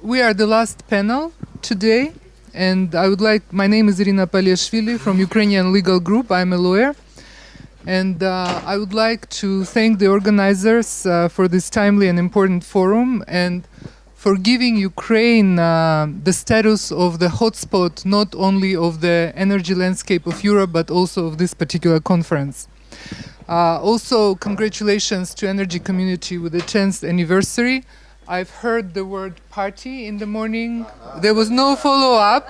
We are the last panel today, and my name is Irina Paliashvili from Ukrainian Legal Group. I'm a lawyer, and I would like to thank the organizers for this timely and important forum and for giving Ukraine the status of the hotspot, not only of the energy landscape of Europe, but also of this particular conference. Also, congratulations to energy community with the 10th anniversary. I've heard the word party in the morning. There was no follow-up,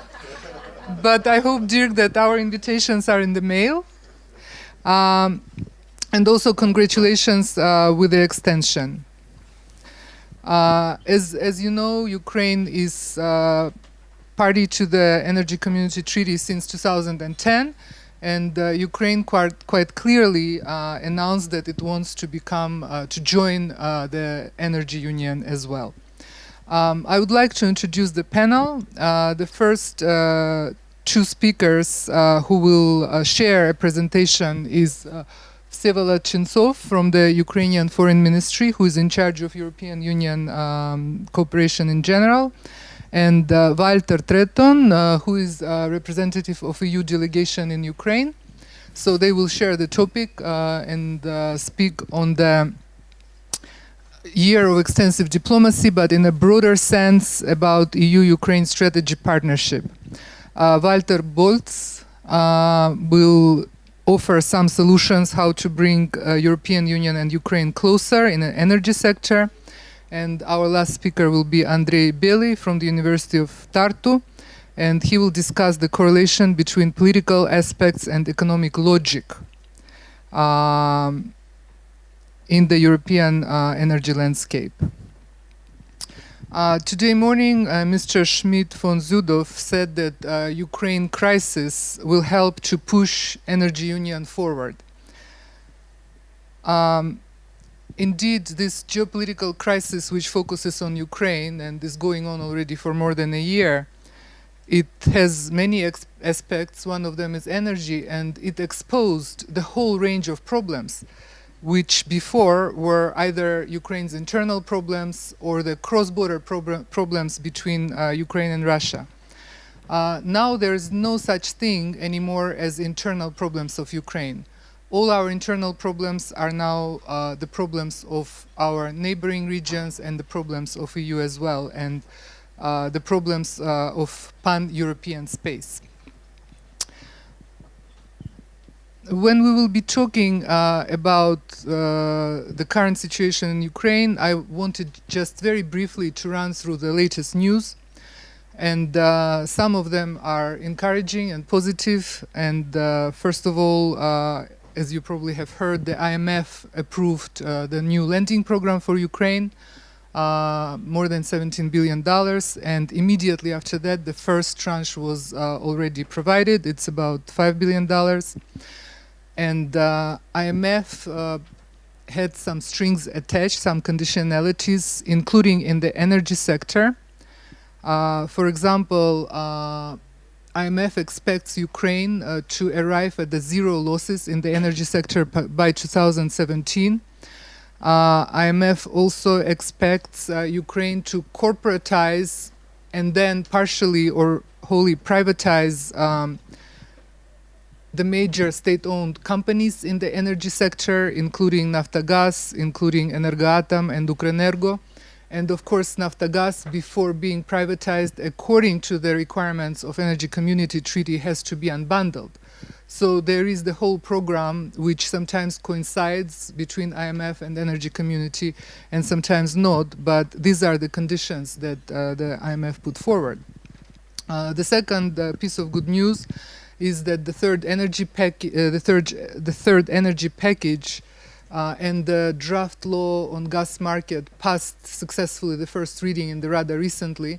but I hope, Dirk, that our invitations are in the mail. And also congratulations with the extension. As you know, Ukraine is party to the Energy Community Treaty since 2010. And Ukraine quite clearly announced that it wants to join the Energy Union as well. I would like to introduce the panel. The first two speakers who will share a presentation is Vsevolod Chentsov from the Ukrainian Foreign Ministry, who is in charge of European Union cooperation in general, and Walter Tretton, who is representative of EU delegation in Ukraine. So they will share the topic and speak on the year of extensive diplomacy, but in a broader sense about EU-Ukraine strategy partnership. Walter Boltz will offer some solutions how to bring European Union and Ukraine closer in the energy sector. And our last speaker will be Andrey Belyy from the University of Tartu, and he will discuss the correlation between political aspects and economic logic in the European energy landscape. Today morning, Mr. Schmidt von Zudov said that Ukraine crisis will help to push energy union forward. Indeed, this geopolitical crisis, which focuses on Ukraine and is going on already for more than a year, it has many aspects. One of them is energy, and it exposed the whole range of problems, which before were either Ukraine's internal problems or the cross-border problems between Ukraine and Russia. Now there is no such thing anymore as internal problems of Ukraine. All our internal problems are now the problems of our neighboring regions and the problems of EU as well, and the problems of pan-European space. When we will be talking about the current situation in Ukraine, I wanted just very briefly to run through the latest news. And some of them are encouraging and positive. And first of all, as you probably have heard, the IMF approved the new lending program for Ukraine, more than $17 billion. And immediately after that, the first tranche was already provided. It's about $5 billion. And IMF had some strings attached, some conditionalities, including in the energy sector. For example, IMF expects Ukraine to arrive at the zero losses in the energy sector by 2017. IMF also expects Ukraine to corporatize and then partially or wholly privatize the major state-owned companies in the energy sector, including Naftogaz, including Energoatom and Ukrenergo. And of course, Naftogaz, before being privatized, according to the requirements of Energy Community Treaty, has to be unbundled. So there is the whole program, which sometimes coincides between IMF and Energy Community, and sometimes not. But these are the conditions that the IMF put forward. The second piece of good news is that the third energy package and the draft law on gas market passed successfully the first reading in the Rada recently.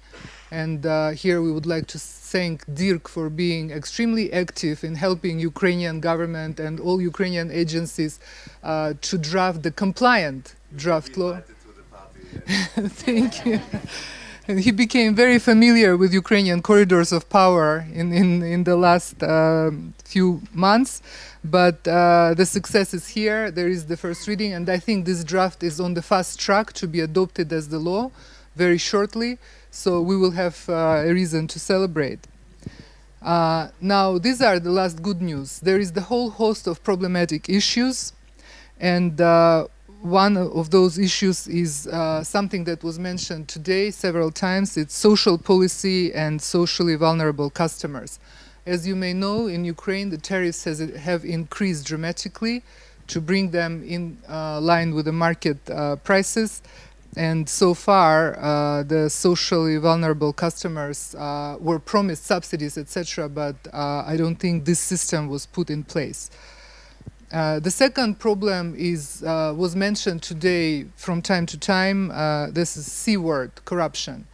And here we would like to thank Dirk for being extremely active in helping Ukrainian government and all Ukrainian agencies to draft the compliant draft law. Thank you. And he became very familiar with Ukrainian corridors of power in the last few months. But the success is here. There is the first reading, and I think this draft is on the fast track to be adopted as the law. very shortly, so we will have a reason to celebrate. Now, these are the last good news. There is the whole host of problematic issues, and one of those issues is something that was mentioned today several times. It's social policy and socially vulnerable customers. As you may know, in Ukraine, the tariffs have increased dramatically to bring them in line with the market prices. And so far, the socially vulnerable customers were promised subsidies, etc., but I don't think this system was put in place. The second problem was mentioned today from time to time. This is C word, corruption.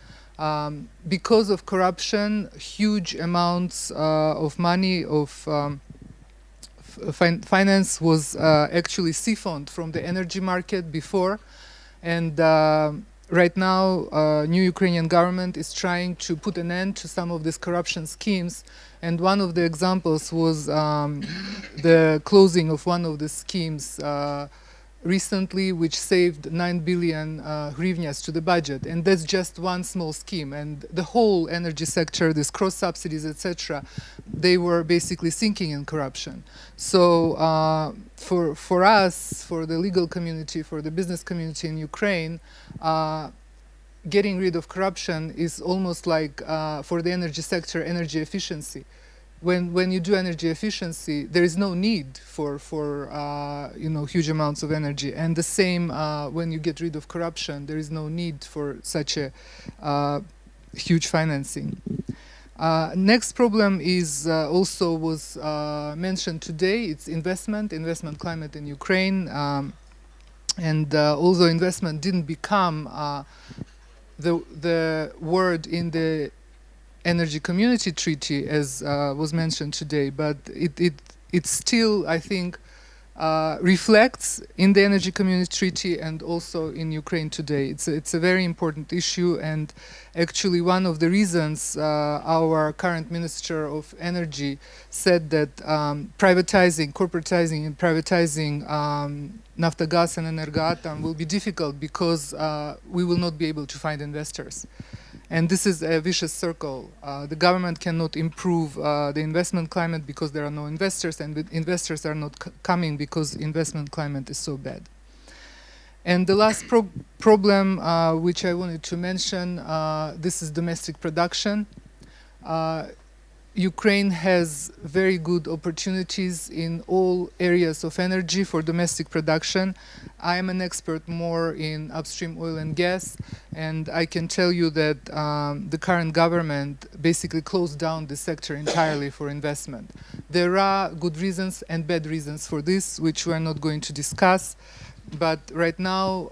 Because of corruption, huge amounts of money of finance was actually siphoned from the energy market before. And right now, new Ukrainian government is trying to put an end to some of these corruption schemes. And one of the examples was the closing of one of the schemes recently, which saved 9 billion hryvnias to the budget. And that's just one small scheme. And the whole energy sector, these cross subsidies, etc., they were basically sinking in corruption. So for us, for the legal community, for the business community in Ukraine, getting rid of corruption is almost like, for the energy sector, energy efficiency. When you do energy efficiency, there is no need for huge amounts of energy, and the same when you get rid of corruption, there is no need for such a huge financing. Next problem is also was mentioned today. It's investment climate in Ukraine, and although investment didn't become the word in the Energy Community Treaty, as was mentioned today, but it still, I think, reflects in the Energy Community Treaty and also in Ukraine today. It's a very important issue, and actually one of the reasons our current Minister of Energy said that corporatizing and privatizing Naftogaz and Energoatom will be difficult because we will not be able to find investors. And this is a vicious circle. The government cannot improve the investment climate because there are no investors, and the investors are not coming because investment climate is so bad. And the last problem which I wanted to mention, this is domestic production. Ukraine has very good opportunities in all areas of energy for domestic production. I am an expert more in upstream oil and gas, and I can tell you that the current government basically closed down the sector entirely for investment. There are good reasons and bad reasons for this, which we are not going to discuss. But right now,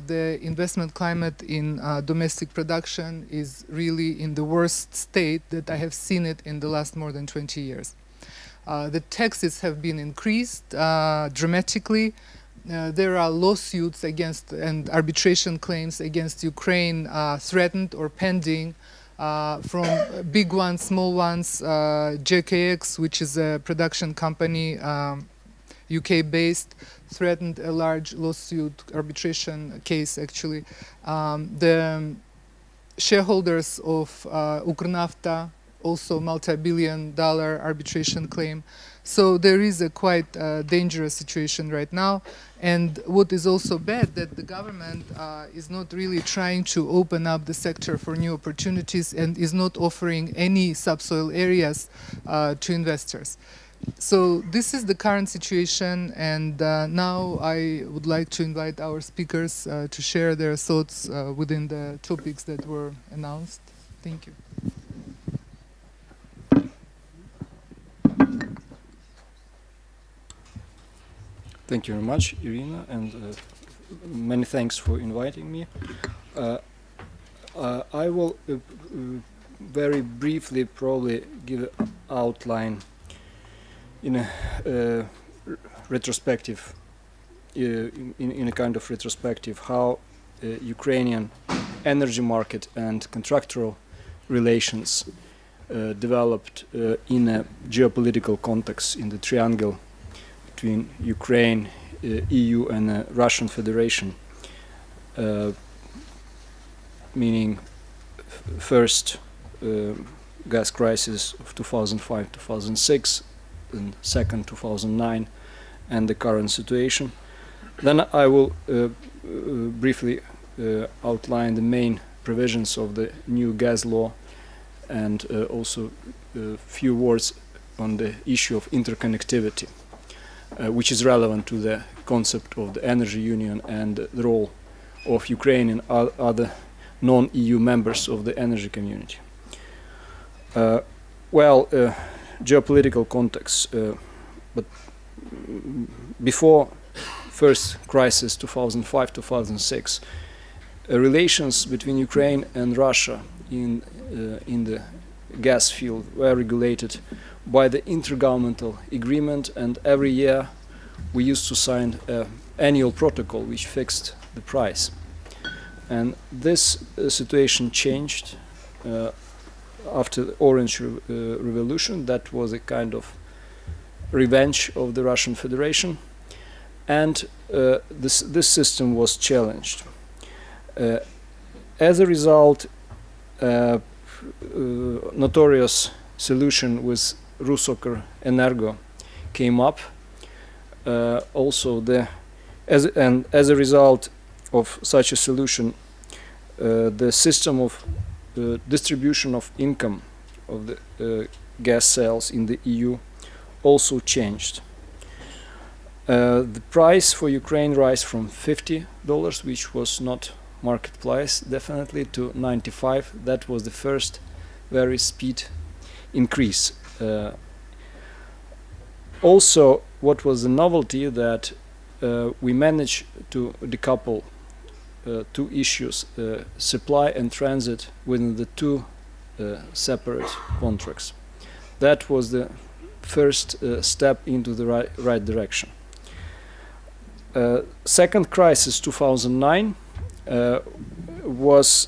the investment climate in domestic production is really in the worst state that I have seen it in the last more than 20 years. The taxes have been increased dramatically. There are lawsuits against and arbitration claims against Ukraine threatened or pending from big ones, small ones. JKX, which is a production company, UK-based, threatened a large lawsuit, arbitration case actually. The shareholders of Ukernafta, also multi-billion-dollar arbitration claim. So there is a quite dangerous situation right now. And what is also bad, that the government is not really trying to open up the sector for new opportunities and is not offering any subsoil areas to investors. So this is the current situation, and now I would like to invite our speakers to share their thoughts within the topics that were announced. Thank you. Thank you very much, Irina, and many thanks for inviting me. I will very briefly probably give an outline in a retrospective, in a kind of retrospective, how Ukrainian energy market and contractual relations developed in a geopolitical context in the triangle between Ukraine, EU and Russian Federation. meaning first gas crisis of 2005-2006, and second 2009, and the current situation. Then I will briefly outline the main provisions of the new gas law, and also a few words on the issue of interconnectivity, which is relevant to the concept of the energy union and the role of Ukraine and other non-EU members of the energy community. Geopolitical context, but before first crisis 2005-2006, relations between Ukraine and Russia in the gas field were regulated by the intergovernmental agreement, and every year we used to sign an annual protocol which fixed the price. And this situation changed after the Orange Revolution. That was a kind of revenge of the Russian Federation, and this system was challenged. As a result, notorious solution with Rusokr Energo came up. As a result of such a solution, the system of distribution of income of the gas sales in the EU also changed. The price for Ukraine rise from $50, which was not market price, definitely, to 95. That was the first very speed increase. Also, what was the novelty that we managed to decouple two issues, supply and transit, within the two separate contracts. That was the first step into the right direction. Second crisis, 2009, was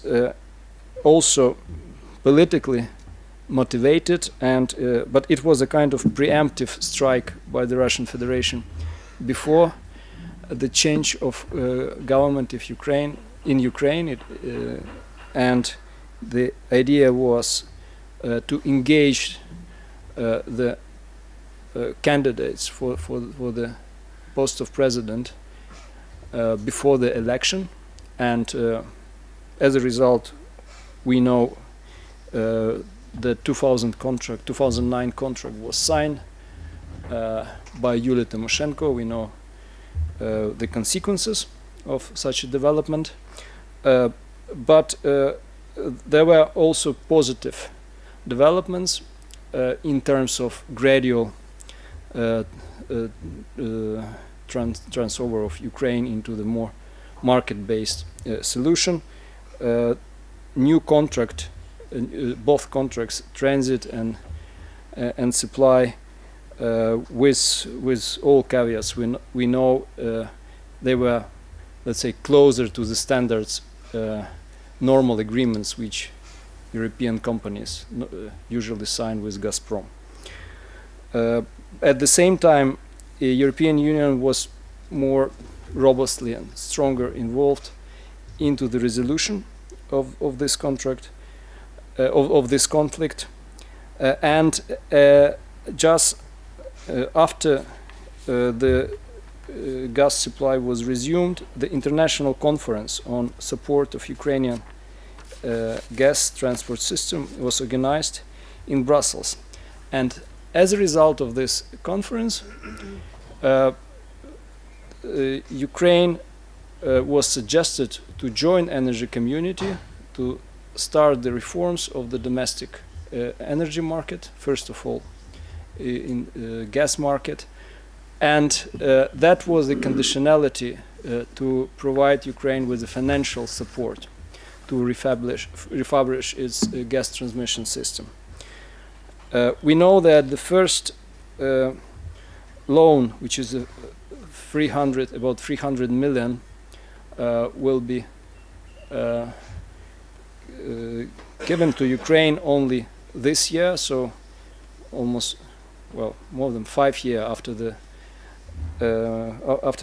also politically motivated, but it was a kind of preemptive strike by the Russian Federation before the change of government of Ukraine and the idea was to engage the candidates for the post of president before the election, and as a result, we know the 2009 contract was signed by Yulia Tymoshenko. We know the consequences of such a development, but there were also positive developments in terms of gradual transfer of Ukraine into the more market-based solution. New contract, both contracts, transit and supply, with all caveats. We know they were, let's say, closer to the standards, normal agreements which European companies usually sign with Gazprom. At the same time, the European Union was more robustly and stronger involved into the resolution of this contract, of this conflict, and just after the gas supply was resumed, the international conference on support of Ukrainian gas transport system was organized in Brussels, and as a result of this conference, Ukraine was suggested to join energy community to start the reforms of the domestic energy market, first of all in gas market, and that was the conditionality to provide Ukraine with the financial support to refurbish its gas transmission system. We know that the first loan, which is about 300 million, will be given to Ukraine only this year, so almost, well, more than 5 years after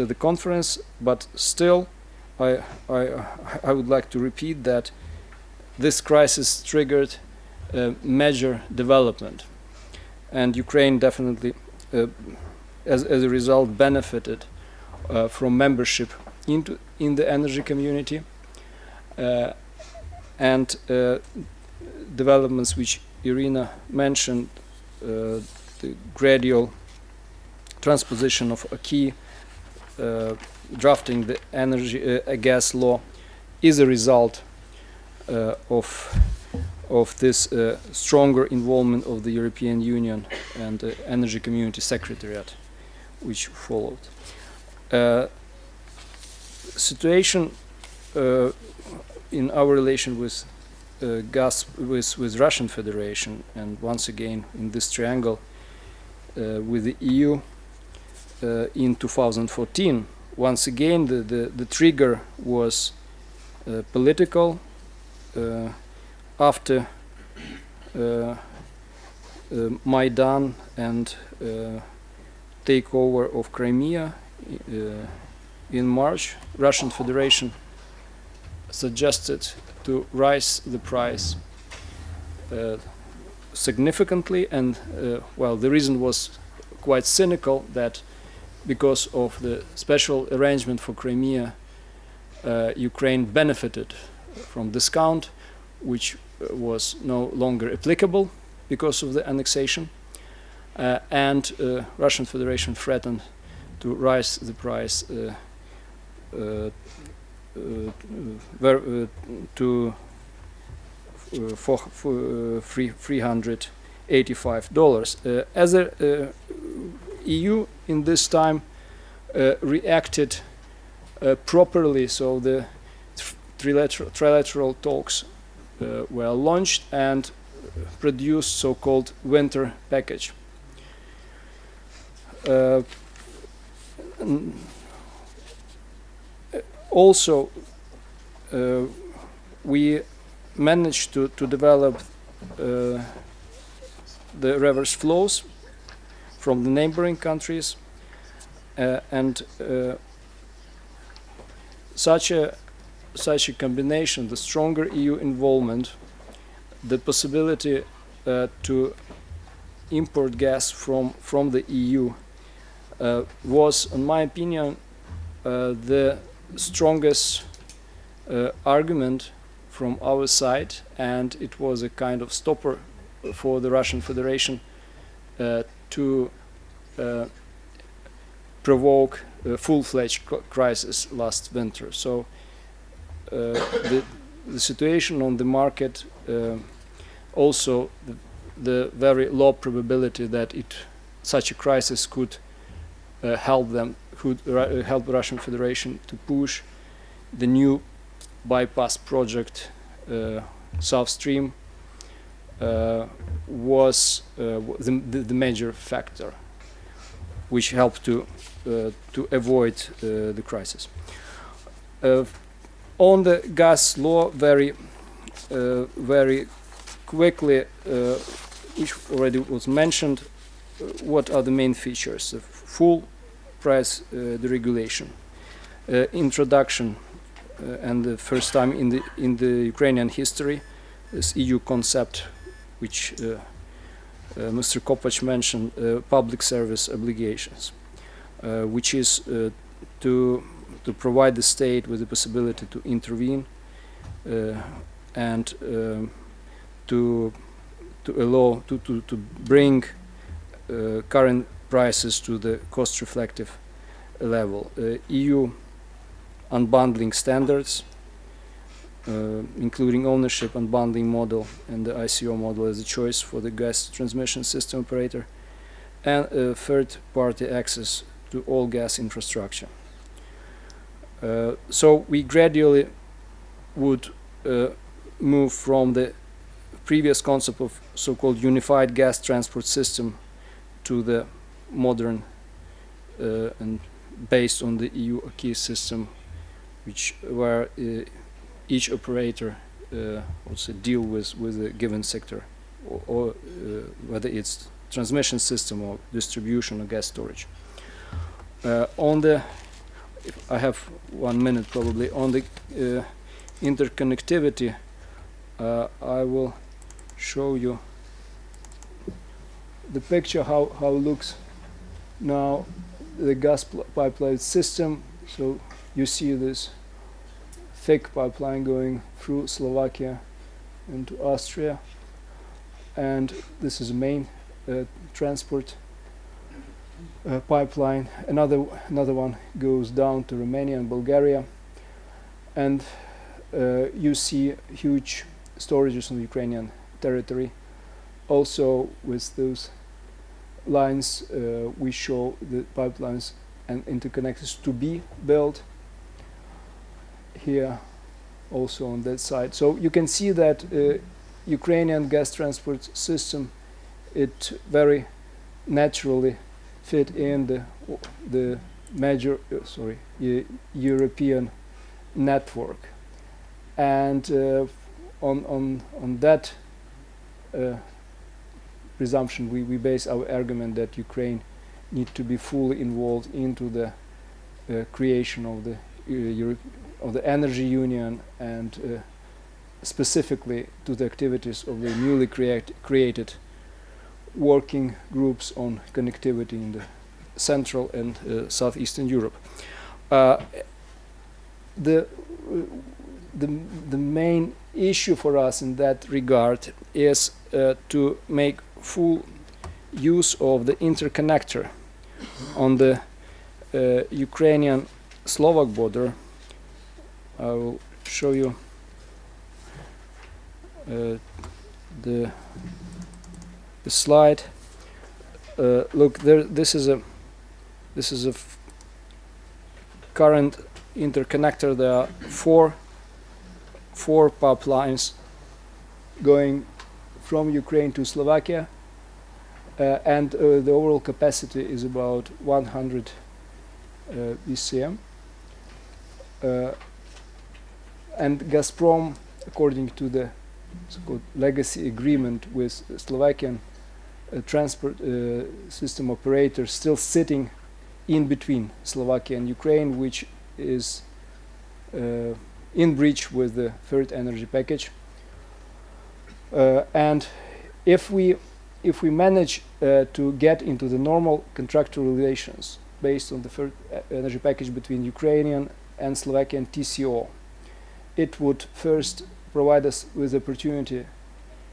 the conference. But still, I would like to repeat that this crisis triggered major development, and Ukraine definitely, as a result, benefited from membership in the energy community, and developments which Irina mentioned, the gradual transposition of a key, drafting the energy gas law, is a result of this stronger involvement of the European Union and the Energy Community Secretariat, which followed. Situation in our relation with with Russian Federation, and once again in this triangle with the EU in 2014. Once again, the trigger was political. After Maidan and takeover of Crimea in March, Russian Federation suggested to raise the price significantly, and well, the reason was quite cynical, that because of the special arrangement for Crimea, Ukraine benefited from discount, which was no longer applicable because of the annexation, and Russian Federation threatened to raise the price to $385. As a EU in this time reacted properly, so the trilateral talks were launched and produced so-called winter package. Also, we managed to develop the reverse flows from the neighboring countries, and such a combination, the stronger EU involvement, the possibility to import gas from the EU was, in my opinion, the strongest argument from our side, and it was a kind of stopper for the Russian Federation to provoke a full-fledged crisis last winter. So the situation on the market, also the very low probability that such a crisis could help help Russian Federation to push the new bypass project South Stream was the major factor which helped to avoid the crisis. On the gas law, very quickly, which already was mentioned, what are the main features? The full price deregulation, introduction, and the first time in the Ukrainian history, this EU concept, which Mr. Kopach mentioned, public service obligations, which is to provide the state with the possibility to intervene and to allow to bring current prices to the cost-reflective level. EU unbundling standards, including ownership unbundling model and the ICO model as a choice for the gas transmission system operator, and third-party access to all gas infrastructure. So we gradually would move from the previous concept of so-called unified gas transport system to the modern and based on the EU acquis system, where each operator also deal with a given sector, or whether it's transmission system or distribution or gas storage. I have 1 minute probably on the interconnectivity. I will show you the picture how it looks now, the gas pipeline system. So you see this thick pipeline going through Slovakia into Austria, and this is the main transport pipeline. Another one goes down to Romania and Bulgaria, and you see huge storages on Ukrainian territory. Also, with those lines, we show the pipelines and interconnectors to be built here, also on that side. So you can see that Ukrainian gas transport system, it very naturally fit in the major European network, and on that presumption we base our argument that Ukraine need to be fully involved into the creation of the energy union, and specifically to the activities of the newly created working groups on connectivity in the Central and Southeastern Europe. The main issue for us in that regard is to make full use of the interconnector on the Ukrainian-Slovak border. I will show you the slide. Look, there. This is a current interconnector. There are four pipelines going from Ukraine to Slovakia, and the overall capacity is about 100 BCM. And Gazprom, according to the so-called legacy agreement with the Slovakian transport system operator, still sitting in between Slovakia and Ukraine, which is in breach with the third energy package. And if we manage to get into the normal contractual relations based on the third energy package between Ukrainian and Slovakian TCO, it would first provide us with the opportunity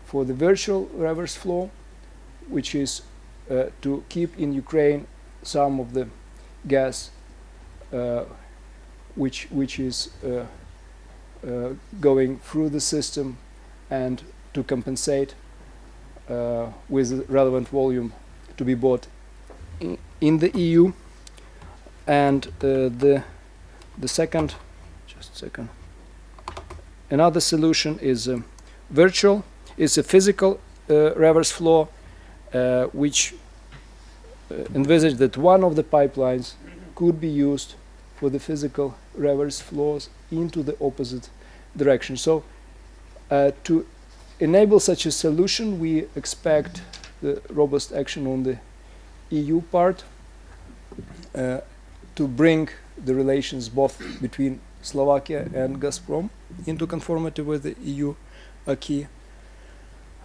for the virtual reverse flow, which is to keep in Ukraine some of the gas which is going through the system, and to compensate with the relevant volume to be bought in the EU. And the second, just a second, another solution is virtual. It's a physical reverse flow, which envisage that one of the pipelines could be used for the physical reverse flows into the opposite direction. So to enable such a solution, we expect the robust action on the EU part to bring the relations both between Slovakia and Gazprom into conformity with the EU acquis,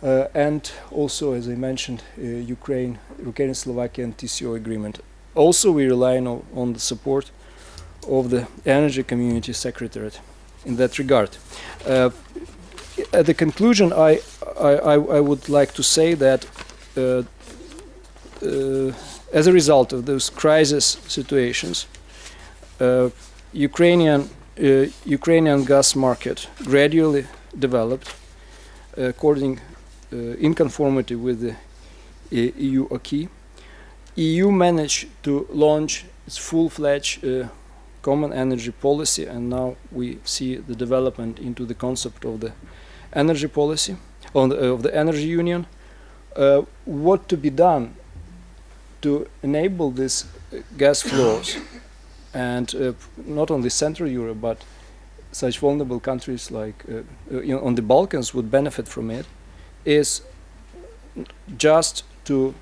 and also, as I mentioned, Ukrainian-Slovakian TCO agreement. Also, we rely on the support of the Energy Community Secretariat in that regard. At the conclusion, I would like to say that as a result of those crisis situations, Ukrainian gas market gradually developed in conformity with the EU acquis. EU managed to launch its full-fledged common energy policy, and now we see the development into the concept of the energy policy, of the energy union. What to be done to enable these gas flows, and not only Central Europe, but such vulnerable countries like on the Balkans would benefit from it, is just to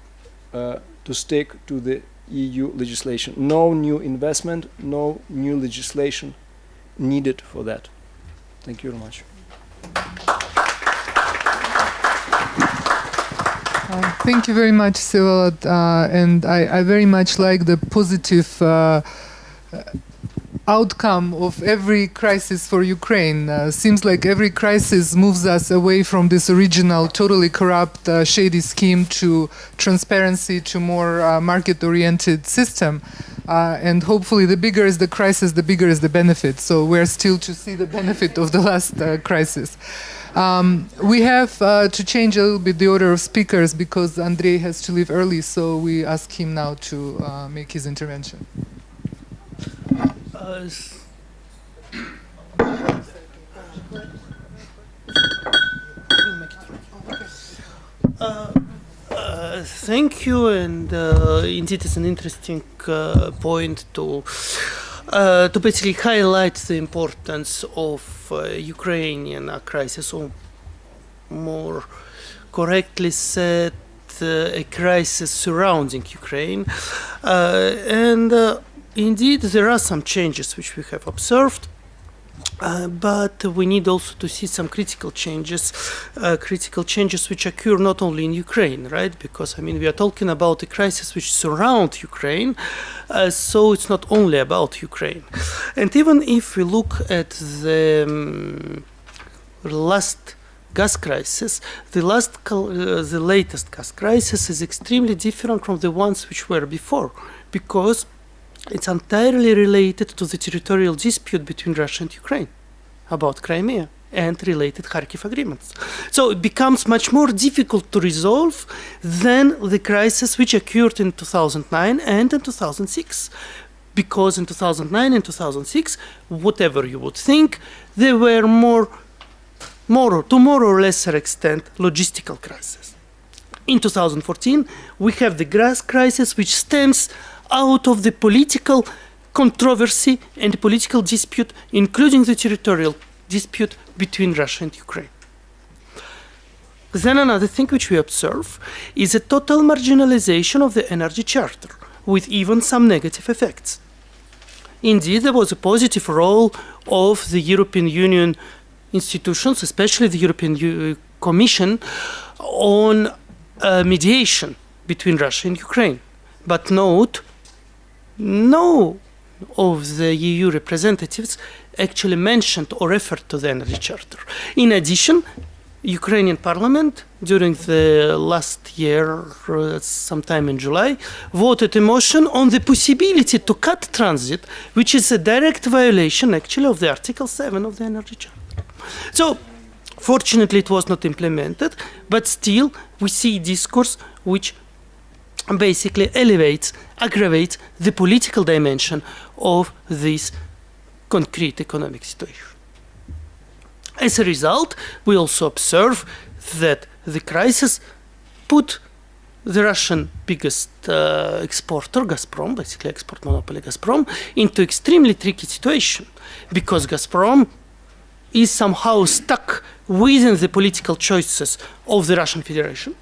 stick to the EU legislation. No new investment, no new legislation needed for that. Thank you very much. Thank you very much, Vsevolod, and I very much like the positive outcome of every crisis for Ukraine. Seems like every crisis moves us away from this original, totally corrupt, shady scheme to transparency, to more market-oriented system. And hopefully the bigger is the crisis, the bigger is the benefit. So we're still to see the benefit of the last crisis. We have to change a little bit the order of speakers because Andrey has to leave early, so we ask him now to make his intervention. Thank you, and indeed it's an interesting point to basically highlight the importance of Ukrainian crisis, or more correctly said, a crisis surrounding Ukraine. Indeed, there are some changes which we have observed, but we need also to see some critical changes which occur not only in Ukraine, right? Because, I mean, we are talking about a crisis which surrounds Ukraine, so it's not only about Ukraine. And even if we look at the last gas crisis, the latest gas crisis is extremely different from the ones which were before, because it's entirely related to the territorial dispute between Russia and Ukraine about Crimea and related Kharkiv agreements. So it becomes much more difficult to resolve than the crisis which occurred in 2009 and in 2006. Because in 2009 and 2006, whatever you would think, there were to more or lesser extent logistical crises. In 2014, we have the gas crisis which stems out of the political controversy and the political dispute, including the territorial dispute between Russia and Ukraine. Then another thing which we observe is a total marginalization of the energy charter, with even some negative effects. Indeed, there was a positive role of the European Union institutions, especially the European Commission, on mediation between Russia and Ukraine. But note, no of the EU representatives actually mentioned or referred to the energy charter. In addition, Ukrainian parliament during the last year, sometime in July, voted a motion on the possibility to cut transit, which is a direct violation actually of the Article 7 of the energy charter. So, fortunately it was not implemented, but still we see discourse which basically aggravates the political dimension of this concrete economic situation. As a result, we also observe that the crisis put the Russian biggest exporter, Gazprom, basically export monopoly Gazprom, into extremely tricky situation, because Gazprom is somehow stuck within the political choices of the Russian Federation,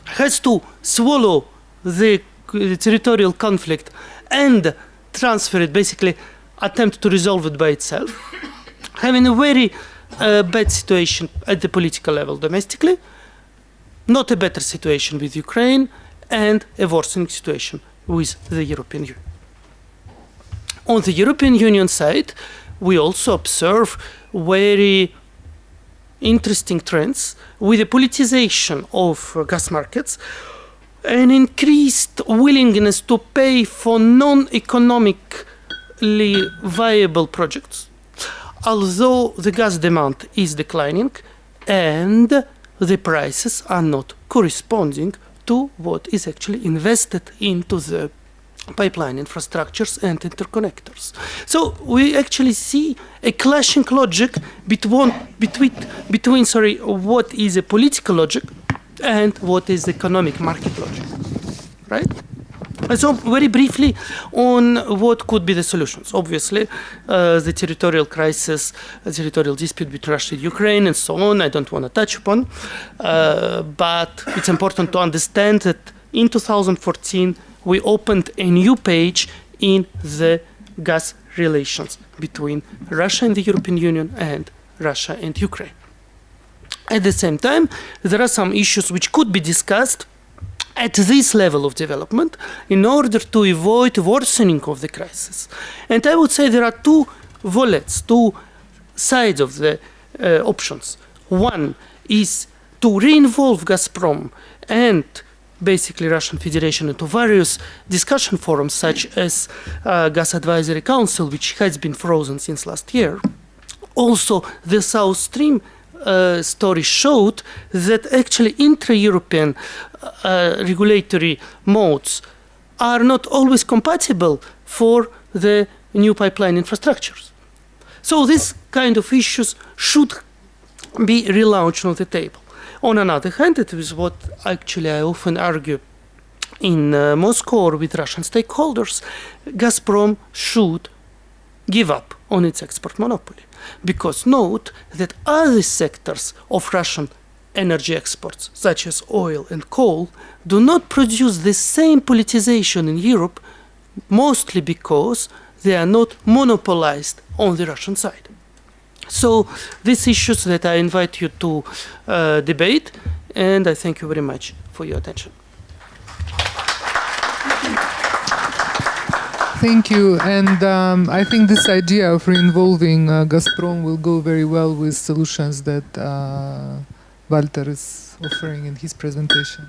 has to swallow the territorial conflict and transfer it, basically attempt to resolve it by itself, having a very bad situation at the political level domestically, not a better situation with Ukraine, and a worsening situation with the European Union. On the European Union side, we also observe very interesting trends with the politicization of gas markets, an increased willingness to pay for non-economically viable projects, although the gas demand is declining and the prices are not corresponding to what is actually invested into the pipeline infrastructures and interconnectors. So we actually see a clashing logic between what is a political logic and what is economic market logic, right? And so very briefly on what could be the solutions. Obviously, the territorial crisis, the territorial dispute between Russia and Ukraine and so on, I don't want to touch upon, but it's important to understand that in 2014, we opened a new page in the gas relations between Russia and the European Union and Russia and Ukraine. At the same time, there are some issues which could be discussed at this level of development in order to avoid worsening of the crisis. And I would say there are two volets, two sides of the options. One is to re-involve Gazprom and basically Russian Federation into various discussion forums such as Gas Advisory Council, which has been frozen since last year. Also, the South Stream story showed that actually intra-European regulatory modes are not always compatible for the new pipeline infrastructures. So these kind of issues should be relaunched on the table. On another hand, it is what actually I often argue in Moscow or with Russian stakeholders, Gazprom should give up on its export monopoly. Because note that other sectors of Russian energy exports, such as oil and coal, do not produce the same politicization in Europe, mostly because they are not monopolized on the Russian side. So these issues that I invite you to debate, and I thank you very much for your attention. Thank you. And I think this idea of re-involving Gazprom will go very well with solutions that Walter is offering in his presentation.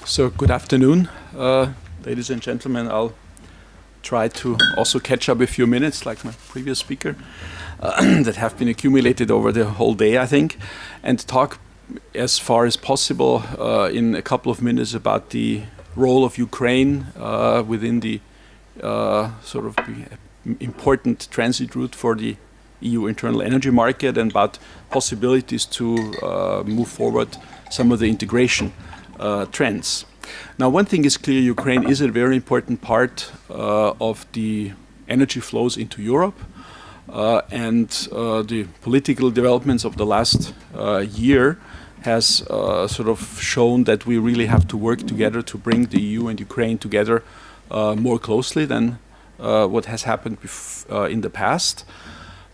So good afternoon, ladies and gentlemen. I'll try to also catch up a few minutes like my previous speaker that have been accumulated over the whole day, I think, and talk as far as possible in a couple of minutes about the role of Ukraine within the sort of important transit route for the EU internal energy market and about possibilities to move forward some of the integration trends. Now, one thing is clear: Ukraine is a very important part of the energy flows into Europe, and the political developments of the last year has sort of shown that we really have to work together to bring the EU and Ukraine together more closely than what has happened in the past.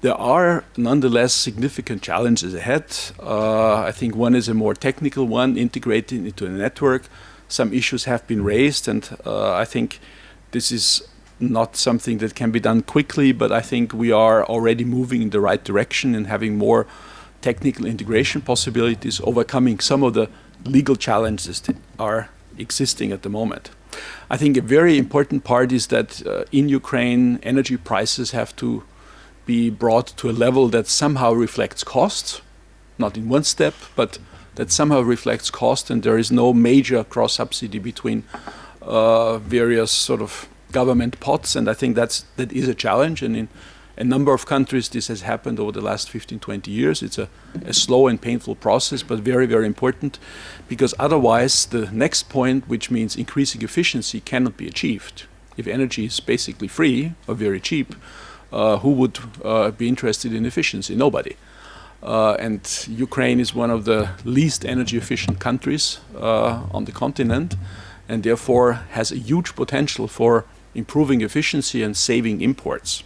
There are nonetheless significant challenges ahead. I think one is a more technical one, integrating into a network. Some issues have been raised, and I think this is not something that can be done quickly, but I think we are already moving in the right direction and having more technical integration possibilities, overcoming some of the legal challenges that are existing at the moment. I think a very important part is that in Ukraine, energy prices have to be brought to a level that somehow reflects costs, not in one step, but that somehow reflects cost, and there is no major cross-subsidy between various sort of government pots, and I think that is a challenge, and in a number of countries this has happened over the last 15-20 years. It's a slow and painful process, but very, very important, because otherwise the next point, which means increasing efficiency, cannot be achieved. If energy is basically free or very cheap, who would be interested in efficiency? Nobody. And Ukraine is one of the least energy efficient countries on the continent, and therefore has a huge potential for improving efficiency and saving imports.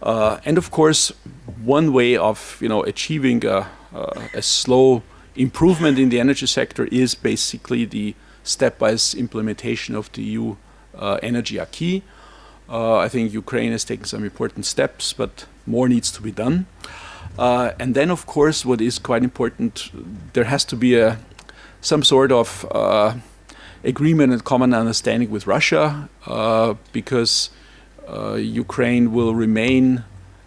And of course, one way of achieving a slow improvement in the energy sector is basically the stepwise implementation of the EU energy acquis. I think Ukraine has taken some important steps, but more needs to be done. And then, of course, what is quite important, there has to be some sort of agreement and common understanding with Russia, because Ukraine will remain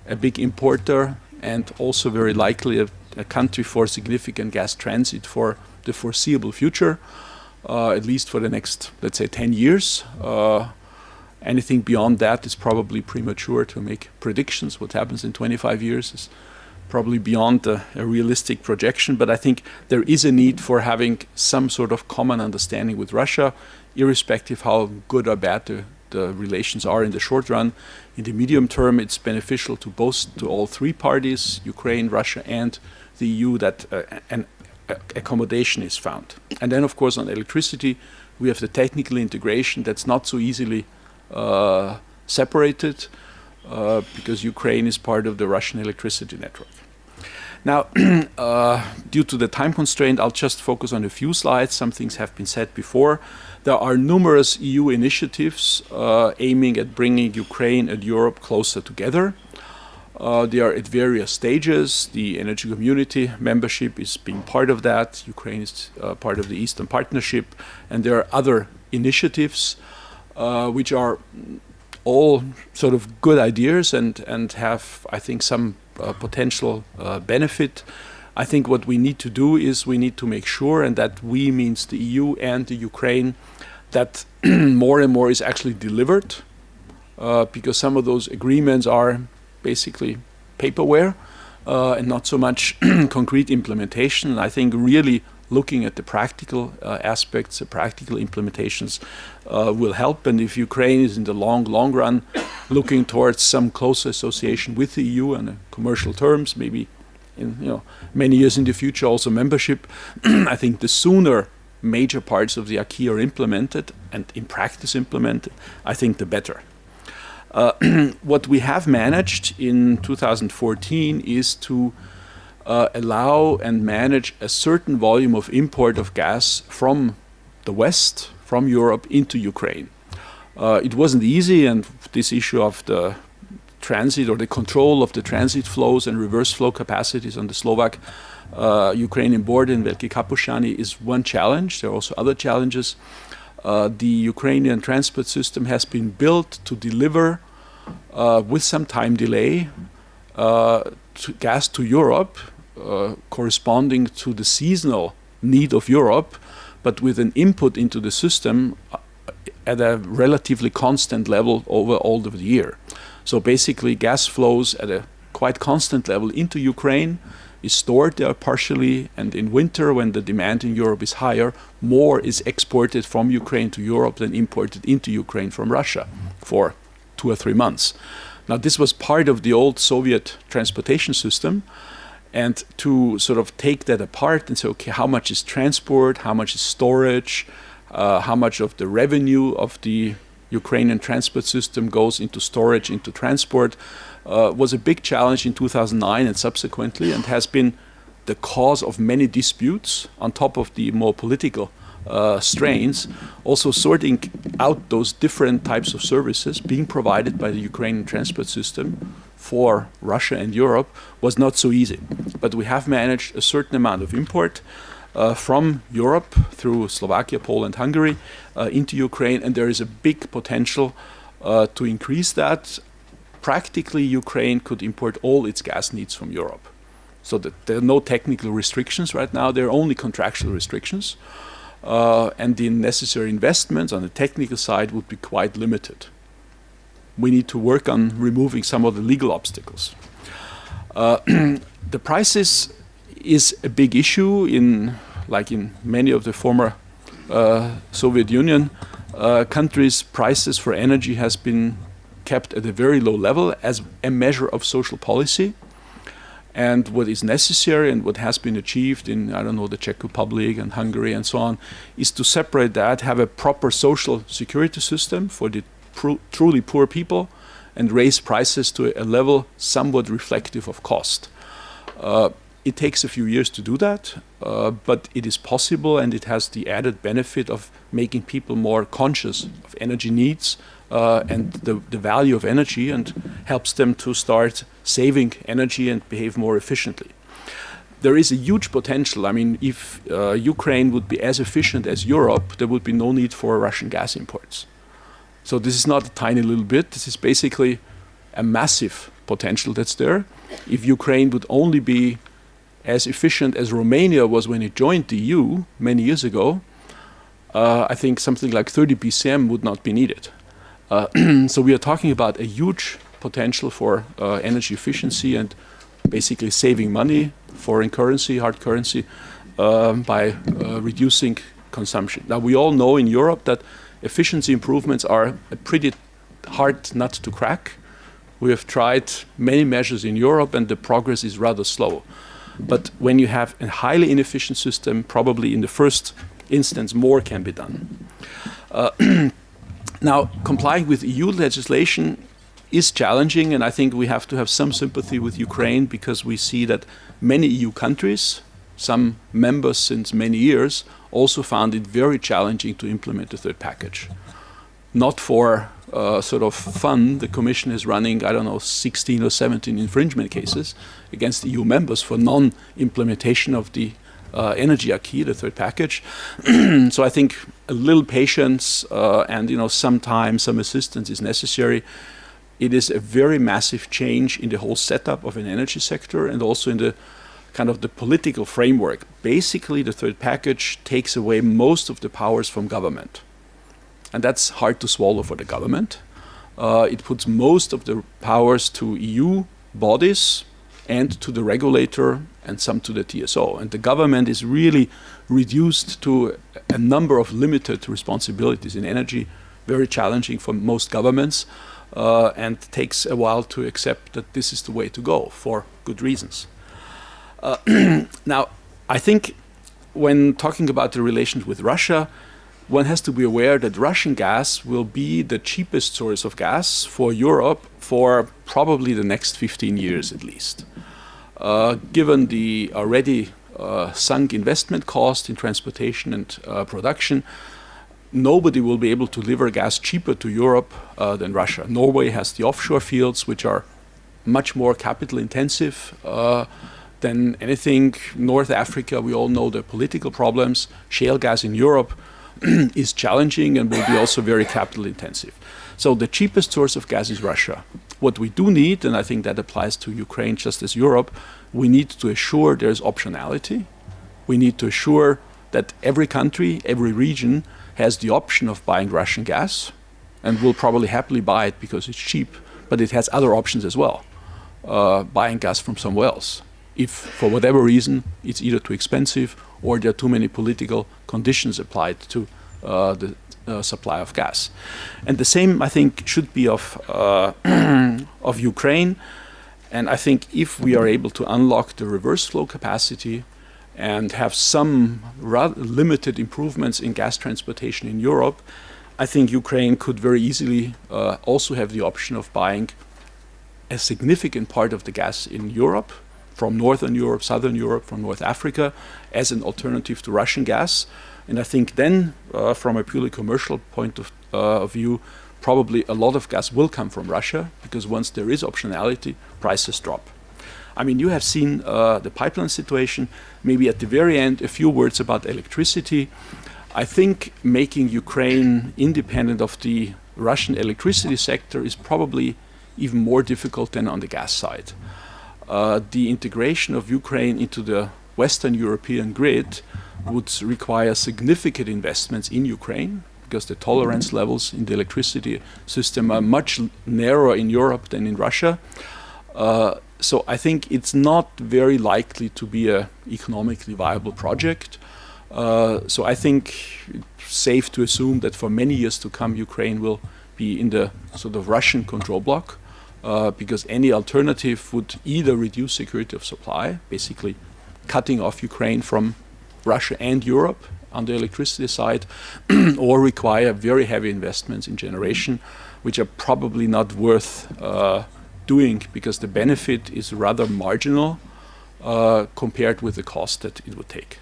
a big importer and also very likely a country for significant gas transit for the foreseeable future, at least for the next, let's say, 10 years. Anything beyond that is probably premature to make predictions. What happens in 25 years is probably beyond a realistic projection, but I think there is a need for having some sort of common understanding with Russia, irrespective how good or bad the relations are in the short run. In the medium term, it's beneficial to all three parties, Ukraine, Russia, and the EU, that accommodation is found. And then, of course, on electricity, we have the technical integration that's not so easily separated because Ukraine is part of the Russian electricity network. Now, due to the time constraint, I'll just focus on a few slides. Some things have been said before. There are numerous EU initiatives aiming at bringing Ukraine and Europe closer together. They are at various stages. The Energy Community membership is being part of that. Ukraine is part of the Eastern Partnership. And there are other initiatives which are all sort of good ideas and have, I think, some potential benefit. I think what we need to do is we need to make sure, and that we means the EU and the Ukraine, that more and more is actually delivered, because some of those agreements are basically paperware and not so much concrete implementation. And I think really looking at the practical aspects, the practical implementations will help. And if Ukraine is in the long run looking towards some closer association with the EU on commercial terms, maybe in many years in the future also membership, I think the sooner major parts of the acquis are implemented and in practice implemented, I think the better. What we have managed in 2014 is to allow and manage a certain volume of import of gas from the West, from Europe into Ukraine. It wasn't easy, and this issue of the transit or the control of the transit flows and reverse flow capacities on the Slovak-Ukrainian border in Velké Kapušany is one challenge. There are also other challenges. The Ukrainian transport system has been built to deliver with some time delay gas to Europe, corresponding to the seasonal need of Europe, but with an input into the system at a relatively constant level over all of the year. So basically gas flows at a quite constant level into Ukraine, is stored there partially, and in winter when the demand in Europe is higher, more is exported from Ukraine to Europe than imported into Ukraine from Russia for 2 or 3 months. Now this was part of the old Soviet transportation system, and to sort of take that apart and say, okay, how much is transport, how much is storage, how much of the revenue of the Ukrainian transport system goes into storage, into transport, was a big challenge in 2009 and subsequently, and has been the cause of many disputes on top of the more political strains, also sorting out those different types of services being provided by the Ukrainian transport system for Russia and Europe was not so easy. But we have managed a certain amount of import from Europe through Slovakia, Poland, Hungary into Ukraine, and there is a big potential to increase that. Practically, Ukraine could import all its gas needs from Europe. So that there are no technical restrictions right now, there are only contractual restrictions. And the necessary investments on the technical side would be quite limited. We need to work on removing some of the legal obstacles. The prices is a big issue in many of the former Soviet Union countries. Prices for energy has been kept at a very low level as a measure of social policy. And what is necessary and what has been achieved in, the Czech Republic and Hungary and so on, is to separate that, have a proper social security system for the truly poor people, and raise prices to a level somewhat reflective of cost. It takes a few years to do that, but it is possible, and it has the added benefit of making people more conscious of energy needs and the value of energy, and helps them to start saving energy and behave more efficiently. There is a huge potential. I mean, if Ukraine would be as efficient as Europe, there would be no need for Russian gas imports. So this is not a tiny little bit. This is basically a massive potential that's there. If Ukraine would only be as efficient as Romania was when it joined the EU many years ago, I think something like 30 BCM would not be needed. So we are talking about a huge potential for energy efficiency and basically saving money, foreign currency, hard currency, by reducing consumption. Now we all know in Europe that efficiency improvements are a pretty hard nut to crack. We have tried many measures in Europe and the progress is rather slow. But when you have a highly inefficient system, probably in the first instance, more can be done. Now, complying with EU legislation is challenging, and I think we have to have some sympathy with Ukraine because we see that many EU countries, some members since many years, also found it very challenging to implement the third package. Not for sort of fun, the Commission is running, I don't know, 16 or 17 infringement cases against EU members for non-implementation of the energy acquis, the third package. So I think a little patience and some time, some assistance is necessary. It is a very massive change in the whole setup of an energy sector and also in the kind of the political framework. Basically, the third package takes away most of the powers from government. And that's hard to swallow for the government. It puts most of the powers to EU bodies and to the regulator and some to the TSO. And the government is really reduced to a number of limited responsibilities in energy, very challenging for most governments, and takes a while to accept that this is the way to go for good reasons. Now, I think when talking about the relations with Russia, one has to be aware that Russian gas will be the cheapest source of gas for Europe for probably the next 15 years at least. Given the already sunk investment cost in transportation and production, nobody will be able to deliver gas cheaper to Europe than Russia. Norway has the offshore fields, which are much more capital intensive than anything. North Africa, we all know the political problems. Shale gas in Europe is challenging and will be also very capital intensive. So the cheapest source of gas is Russia. What we do need, and I think that applies to Ukraine just as Europe, we need to assure there's optionality. We need to assure that every country, every region has the option of buying Russian gas and will probably happily buy it because it's cheap, but it has other options as well, buying gas from somewhere else. If for whatever reason it's either too expensive or there are too many political conditions applied to the supply of gas. And the same, I think, should be of Ukraine. And I think if we are able to unlock the reverse flow capacity and have some rather limited improvements in gas transportation in Europe, I think Ukraine could very easily also have the option of buying a significant part of the gas in Europe, from Northern Europe, Southern Europe, from North Africa, as an alternative to Russian gas. And I think then, from a purely commercial point of view, probably a lot of gas will come from Russia, because once there is optionality, prices drop. I mean, you have seen the pipeline situation. Maybe at the very end, a few words about electricity. I think making Ukraine independent of the Russian electricity sector is probably even more difficult than on the gas side. The integration of Ukraine into the Western European grid would require significant investments in Ukraine, because the tolerance levels in the electricity system are much narrower in Europe than in Russia. So I think it's not very likely to be an economically viable project. So I think it's safe to assume that for many years to come, Ukraine will be in the sort of Russian control bloc, because any alternative would either reduce security of supply, basically cutting off Ukraine from Russia and Europe on the electricity side, or require very heavy investments in generation, which are probably not worth doing, because the benefit is rather marginal compared with the cost that it would take.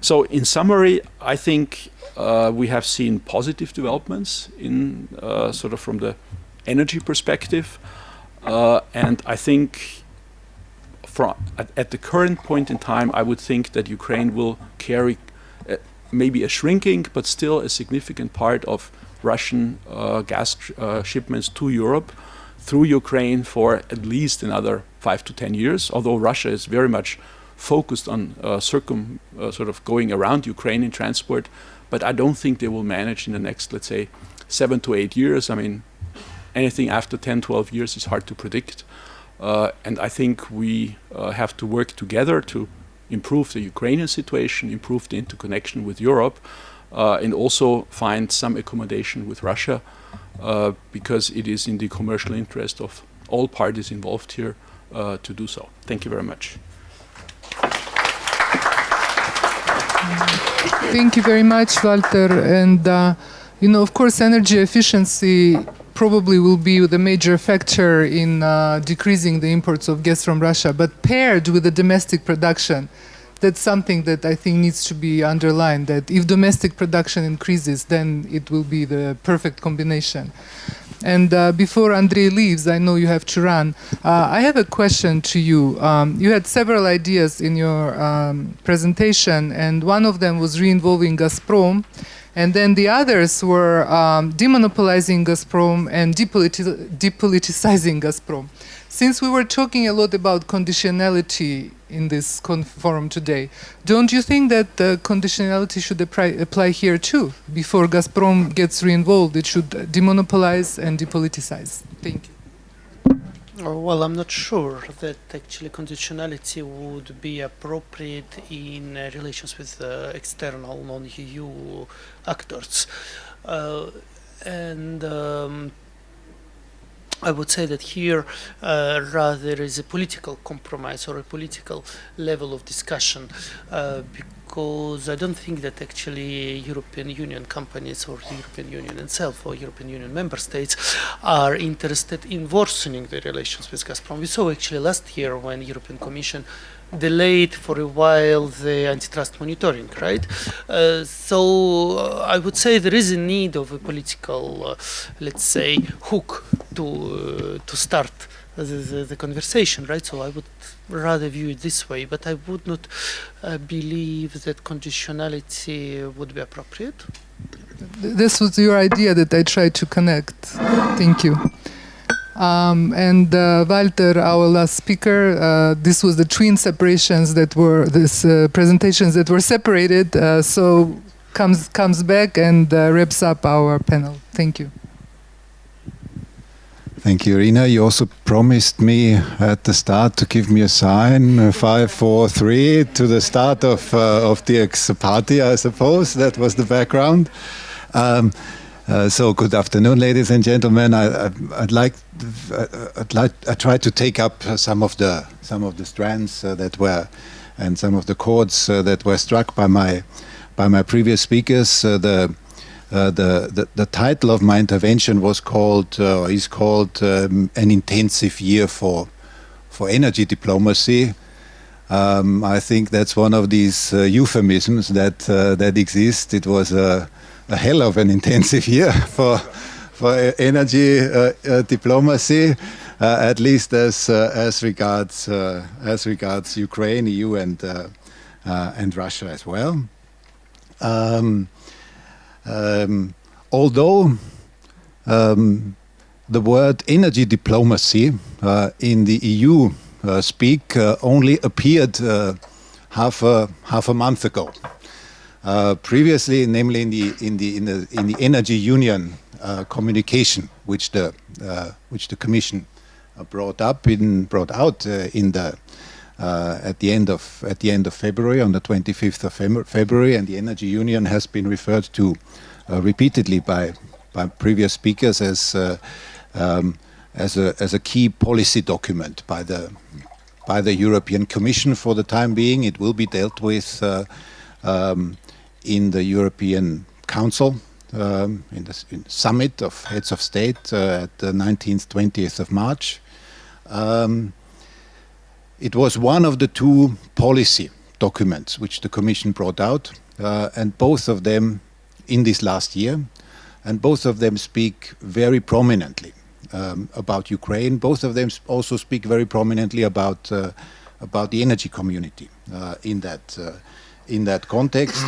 So in summary, I think we have seen positive developments in sort of from the energy perspective, and I think at the current point in time, I would think that Ukraine will carry maybe a shrinking, but still a significant part of Russian gas shipments to Europe through Ukraine for at least another 5 to 10 years, although Russia is very much focused on sort of going around Ukraine in transport, but I don't think they will manage in the next, let's say, 7 to 8 years. I mean, anything after 10, 12 years is hard to predict. And I think we have to work together to improve the Ukrainian situation, improve the interconnection with Europe, and also find some accommodation with Russia, because it is in the commercial interest of all parties involved here to do so. Thank you very much. Thank you very much, Walter. And, of course, energy efficiency probably will be the major factor in decreasing the imports of gas from Russia. But paired with the domestic production, that's something that I think needs to be underlined, that if domestic production increases, then it will be the perfect combination. And before Andrey leaves, I know you have to run. I have a question to you. You had several ideas in your presentation, and one of them was re-involving Gazprom. And then the others were demonopolizing Gazprom and depoliticizing Gazprom. Since we were talking a lot about conditionality in this forum today, don't you think that the conditionality should apply here too? Before Gazprom gets re-involved, it should demonopolize and depoliticize. Thank you. Well, I'm not sure that actually conditionality would be appropriate in relations with external non-EU actors. I would say that here rather is a political compromise or a political level of discussion because I don't think that actually European Union companies or the European Union itself or European Union member states are interested in worsening the relations with Gazprom. We saw actually last year when the European Commission delayed for a while the antitrust monitoring, right? So I would say there is a need of a political, let's say, hook to start the conversation, right? So I would rather view it this way, but I would not believe that conditionality would be appropriate. This was your idea that I tried to connect. Thank you. And Walter, our last speaker, this was the twin separations that were, presentations that were separated, so comes back and wraps up our panel. Thank you. Thank you, Irina. You also promised me at the start to give me a sign, 5, 4, 3, to the start of the ex-party, I suppose. That was the background. So good afternoon, ladies and gentlemen. I tried to take up some of the strands that were, and some of the chords that were struck by my previous speakers. The title of my intervention was called, is called, an intensive year for energy diplomacy. I think that's one of these euphemisms that exist. It was a hell of an intensive year for energy diplomacy, at least as regards Ukraine, EU, and Russia as well. Although the word energy diplomacy in the EU speak only appeared half a month ago. Previously, namely in the Energy Union communication, which the Commission brought out at the end of February, on the 25th of February, and the Energy Union has been referred to repeatedly by previous speakers as a key policy document by the European Commission. For the time being, it will be dealt with in the European Council, in the summit of heads of state at the 19th, 20th of March. It was one of the two policy documents which the Commission brought out, and both of them in this last year, and both of them speak very prominently about Ukraine. Both of them also speak very prominently about the energy community in that context.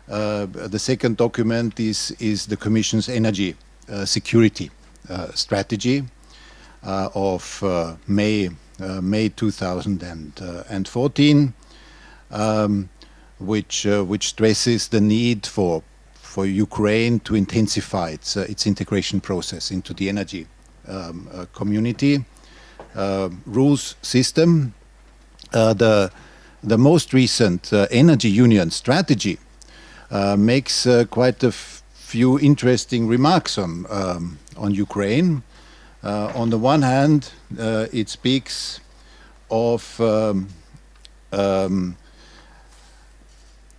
The second document is the Commission's energy security strategy of May 2014, which stresses the need for Ukraine to intensify its integration process into the energy community rules system. The most recent Energy Union strategy makes quite a few interesting remarks on Ukraine. On the one hand, it speaks of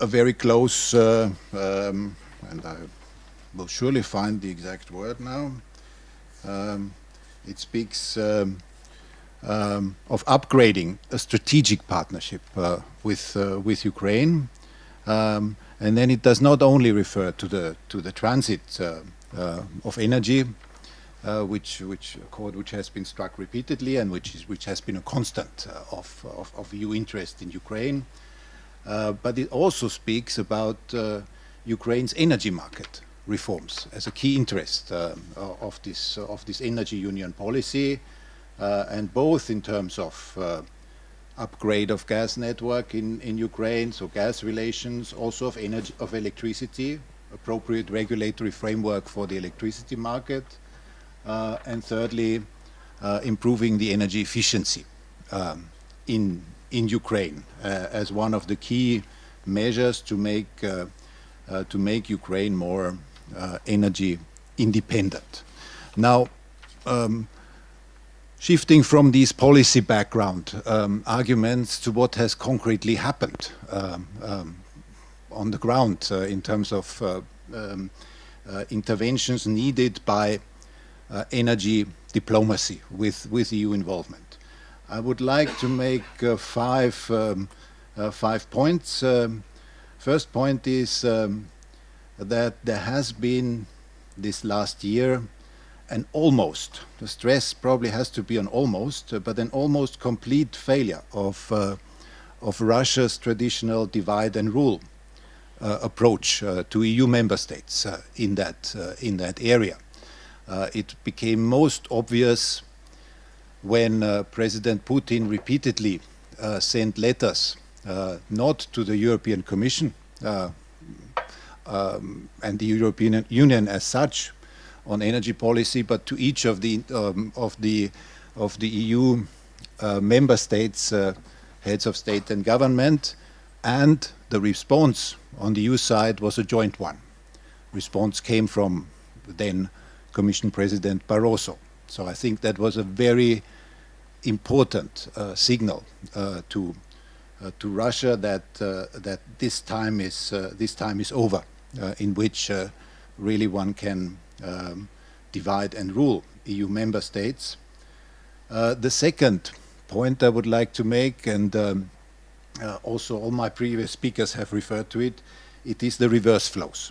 a very close, and I will surely find the exact word now. It speaks of upgrading a strategic partnership with Ukraine, and then it does not only refer to the transit of energy, which has been struck repeatedly and which has been a constant of EU interest in Ukraine, but it also speaks about Ukraine's energy market reforms as a key interest of this energy union policy, and both in terms of upgrade of gas network in Ukraine, so gas relations, also of energy, of electricity, appropriate regulatory framework for the electricity market, and thirdly, improving the energy efficiency in Ukraine as one of the key measures to make Ukraine more energy independent. Now, shifting from these policy background arguments to what has concretely happened on the ground in terms of interventions needed by energy diplomacy with EU involvement, I would like to make five points. First point is that there has been this last year an almost, the stress probably has to be on almost, but an almost complete failure of Russia's traditional divide and rule approach to EU member states in that area. It became most obvious when President Putin repeatedly sent letters not to the European Commission and the European Union as such on energy policy, but to each of the EU member states, heads of state and government, and the response on the EU side was a joint one. Response came from then Commission President Barroso. So I think that was a very important signal to Russia that this time is over, in which really one can divide and rule EU member states. The second point I would like to make, and also all my previous speakers have referred to it, it is the reverse flows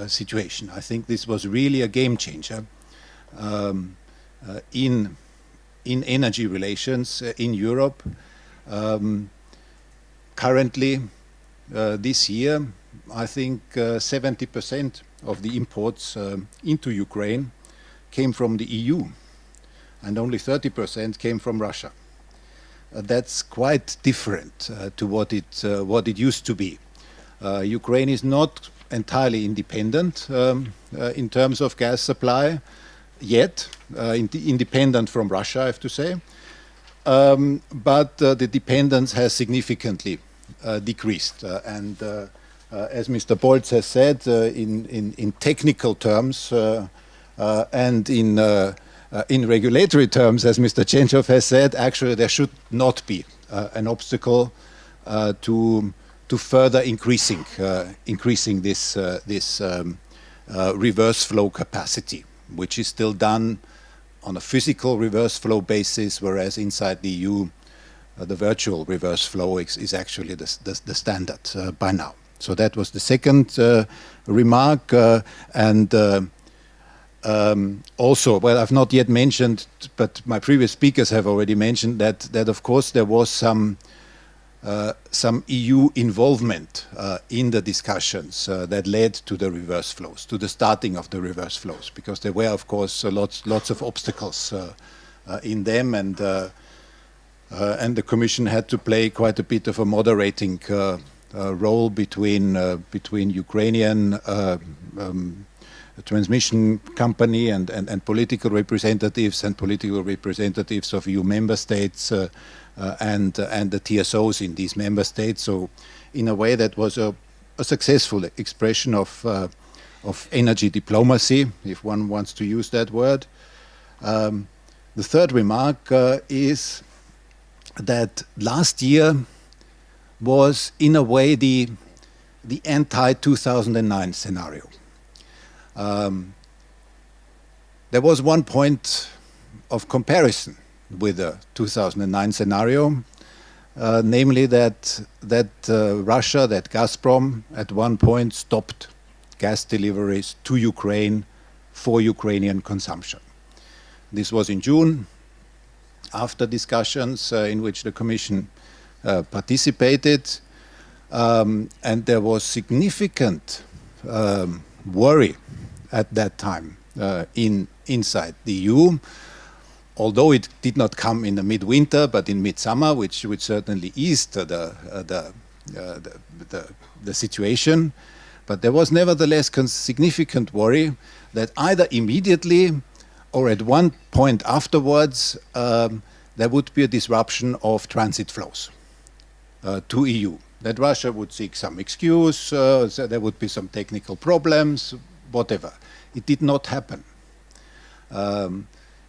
situation. I think this was really a game changer in energy relations in Europe. Currently, this year, I think 70% of the imports into Ukraine came from the EU, and only 30% came from Russia. That's quite different to what it used to be. Ukraine is not entirely independent in terms of gas supply yet, independent from Russia, I have to say. But the dependence has significantly decreased. And as Mr. Boltz has said, in technical terms and in regulatory terms, as Mr. Chentsov has said, actually there should not be an obstacle to further increasing this reverse flow capacity, which is still done on a physical reverse flow basis, whereas inside the EU, the virtual reverse flow is actually the standard by now. So that was the second remark. Also, well, I've not yet mentioned, but my previous speakers have already mentioned that of course there was some EU involvement in the discussions that led to the reverse flows, to the starting of the reverse flows, because there were, of course, lots of obstacles in them, and the Commission had to play quite a bit of a moderating role between Ukrainian transmission company and political representatives of EU member states and the TSOs in these member states. So in a way that was a successful expression of energy diplomacy, if one wants to use that word. The third remark is that last year was in a way the the anti-2009 scenario. There was one point of comparison with the 2009 scenario, namely that Russia, that Gazprom, at one point stopped gas deliveries to Ukraine for Ukrainian consumption. This was in June, after discussions in which the Commission participated, and there was significant worry at that time inside the EU, although it did not come in the midwinter, but in midsummer, which certainly eased the situation. But there was nevertheless significant worry that either immediately or at one point afterwards there would be a disruption of transit flows to EU. That Russia would seek some excuse, so there would be some technical problems, whatever. It did not happen.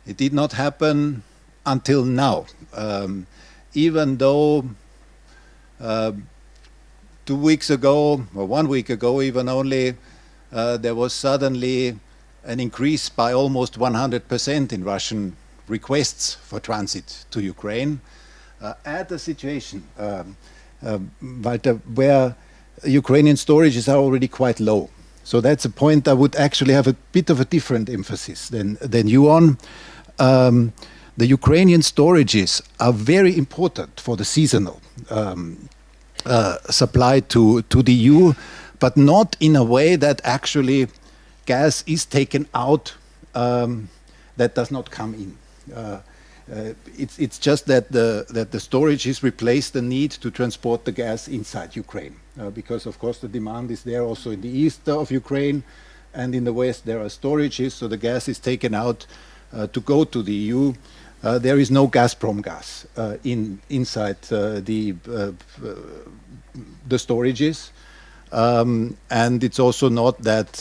It did not happen until now, even though 2 weeks ago, or 1 week ago even only, there was suddenly an increase by almost 100% in Russian requests for transit to Ukraine, at a situation, Walter, where Ukrainian storages are already quite low. So that's a point I would actually have a bit of a different emphasis than you on. The Ukrainian storages are very important for the seasonal supply to the EU, but not in a way that actually gas is taken out that does not come in. It's just that the storages replace the need to transport the gas inside Ukraine, because of course the demand is there also in the east of Ukraine, and in the west there are storages, so the gas is taken out to go to the EU. There is no Gazprom gas inside the storages, and it's also not that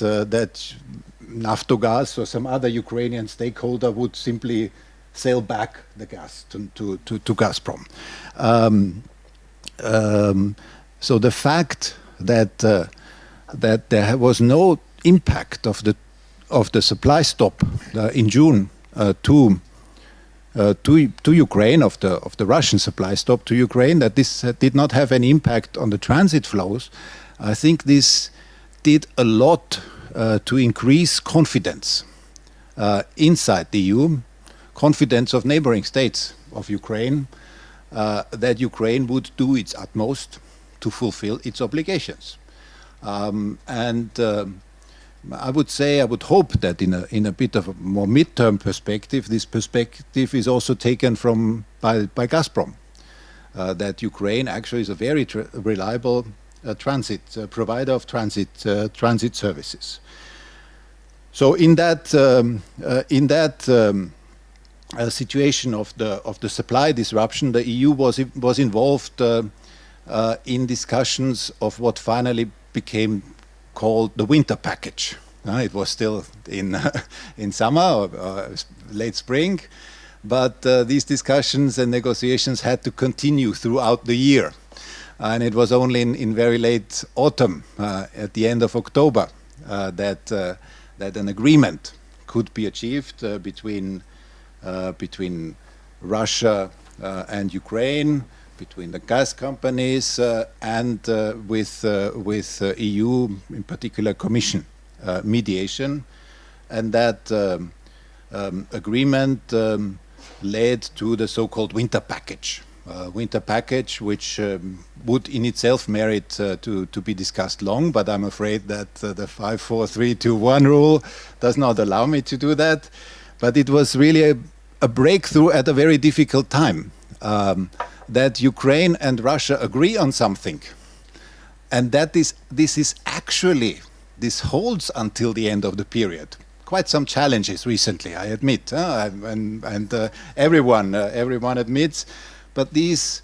Naftogaz or some other Ukrainian stakeholder would simply sell back the gas to Gazprom. So the fact that there was no impact of the supply stop in June to Ukraine, of the Russian supply stop to Ukraine, that this did not have any impact on the transit flows, I think this did a lot to increase confidence inside the EU, confidence of neighboring states of Ukraine, that Ukraine would do its utmost to fulfill its obligations. I would hope that in a bit of a more mid-term perspective, this perspective is also taken by Gazprom, that Ukraine actually is a very reliable provider of transit services. So in that situation of the supply disruption, the EU was involved in discussions of what finally became called the winter package. It was still in summer or late spring, but these discussions and negotiations had to continue throughout the year, and it was only in very late autumn, at the end of October, that an agreement could be achieved between Russia and Ukraine, between the gas companies and with EU, in particular Commission mediation, and that agreement led to the so-called winter package. Which would in itself merit to be discussed long, but I'm afraid that the 5, 4, 3, 2, 1 rule does not allow me to do that. But it was really a breakthrough at a very difficult time, that Ukraine and Russia agree on something, and that this holds until the end of the period. Quite some challenges recently, I admit, and everyone admits. But this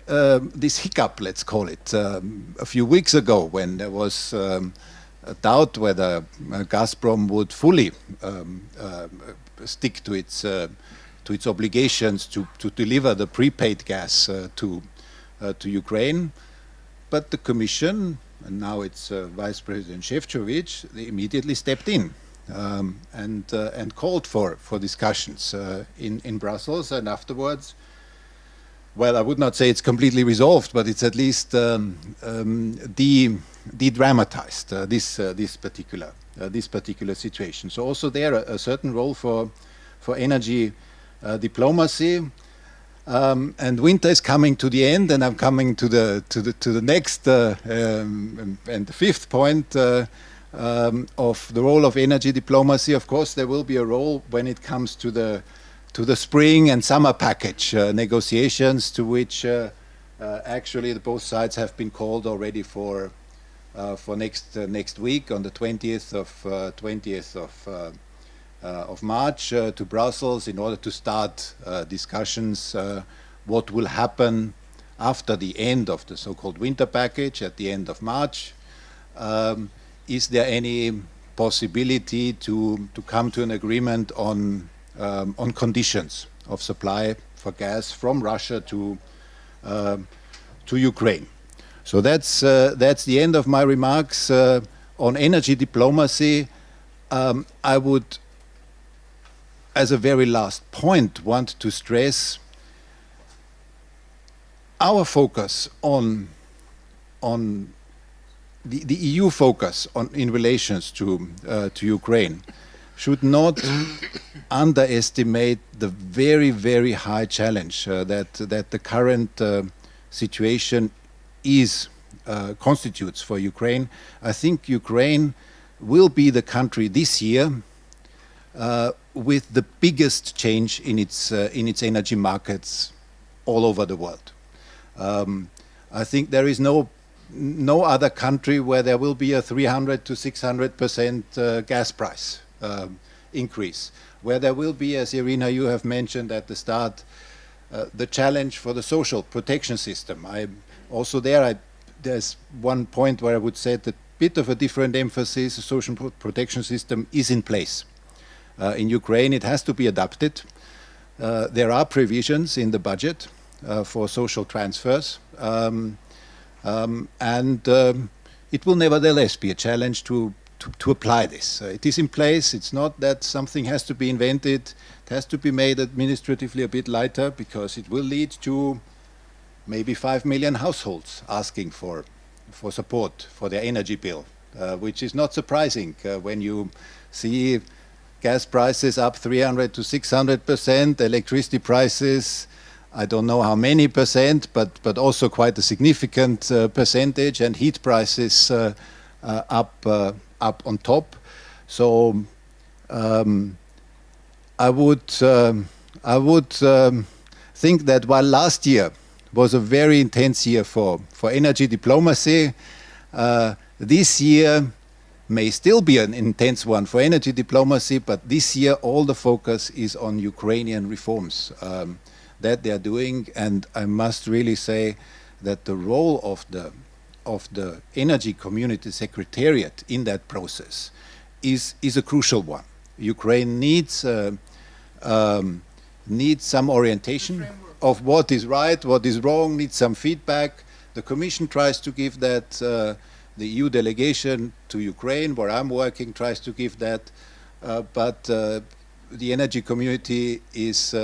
hiccup, let's call it, a few weeks ago, when there was a doubt whether Gazprom would fully stick to its obligations to deliver the prepaid gas to Ukraine, but the Commission and now it's Vice President Shevchovich, they immediately stepped in and called for discussions in Brussels, and afterwards, well, I would not say it's completely resolved, but it's at least de-dramatized this particular situation. So also there a certain role for energy diplomacy. And winter is coming to the end, and I'm coming to the next and the fifth point of the role of energy diplomacy. Of course, there will be a role when it comes to the spring and summer package negotiations, to which actually both sides have been called already for next week on the 20th of March to Brussels, in order to start discussions what will happen after the end of the so-called winter package at the end of March. Is there any possibility to come to an agreement on conditions of supply for gas from Russia to Ukraine? So that's the end of my remarks on energy diplomacy. I would, as a very last point, want to stress our focus on the EU focus in relations to Ukraine should not underestimate the very, very high challenge that the current situation constitutes for Ukraine. I think Ukraine will be the country this year with the biggest change in its energy markets all over the world. I think there is no other country where there will be a 300 to 600% gas price increase, where there will be, as Irina, you have mentioned at the start, the challenge for the social protection system. There's one point where I would say that a bit of a different emphasis. The social protection system is in place. In Ukraine, it has to be adapted. There are provisions in the budget for social transfers, and it will nevertheless be a challenge to apply this. It is in place. It's not that something has to be invented. It has to be made administratively a bit lighter, because it will lead to maybe 5 million households asking for support for their energy bill, which is not surprising when you see gas prices up 300 to 600%, electricity prices, I don't know how many percent, but also quite a significant percentage, and heat prices up on top. So I would think that while last year was a very intense year for energy diplomacy, this year may still be an intense one for energy diplomacy, but this year all the focus is on Ukrainian reforms that they are doing. And I must really say that the role of the Energy Community Secretariat in that process is a crucial one. Ukraine needs some orientation of what is right, what is wrong, needs some feedback. The Commission tries to give that. The EU delegation to Ukraine, where I'm working, tries to give that, but the energy community is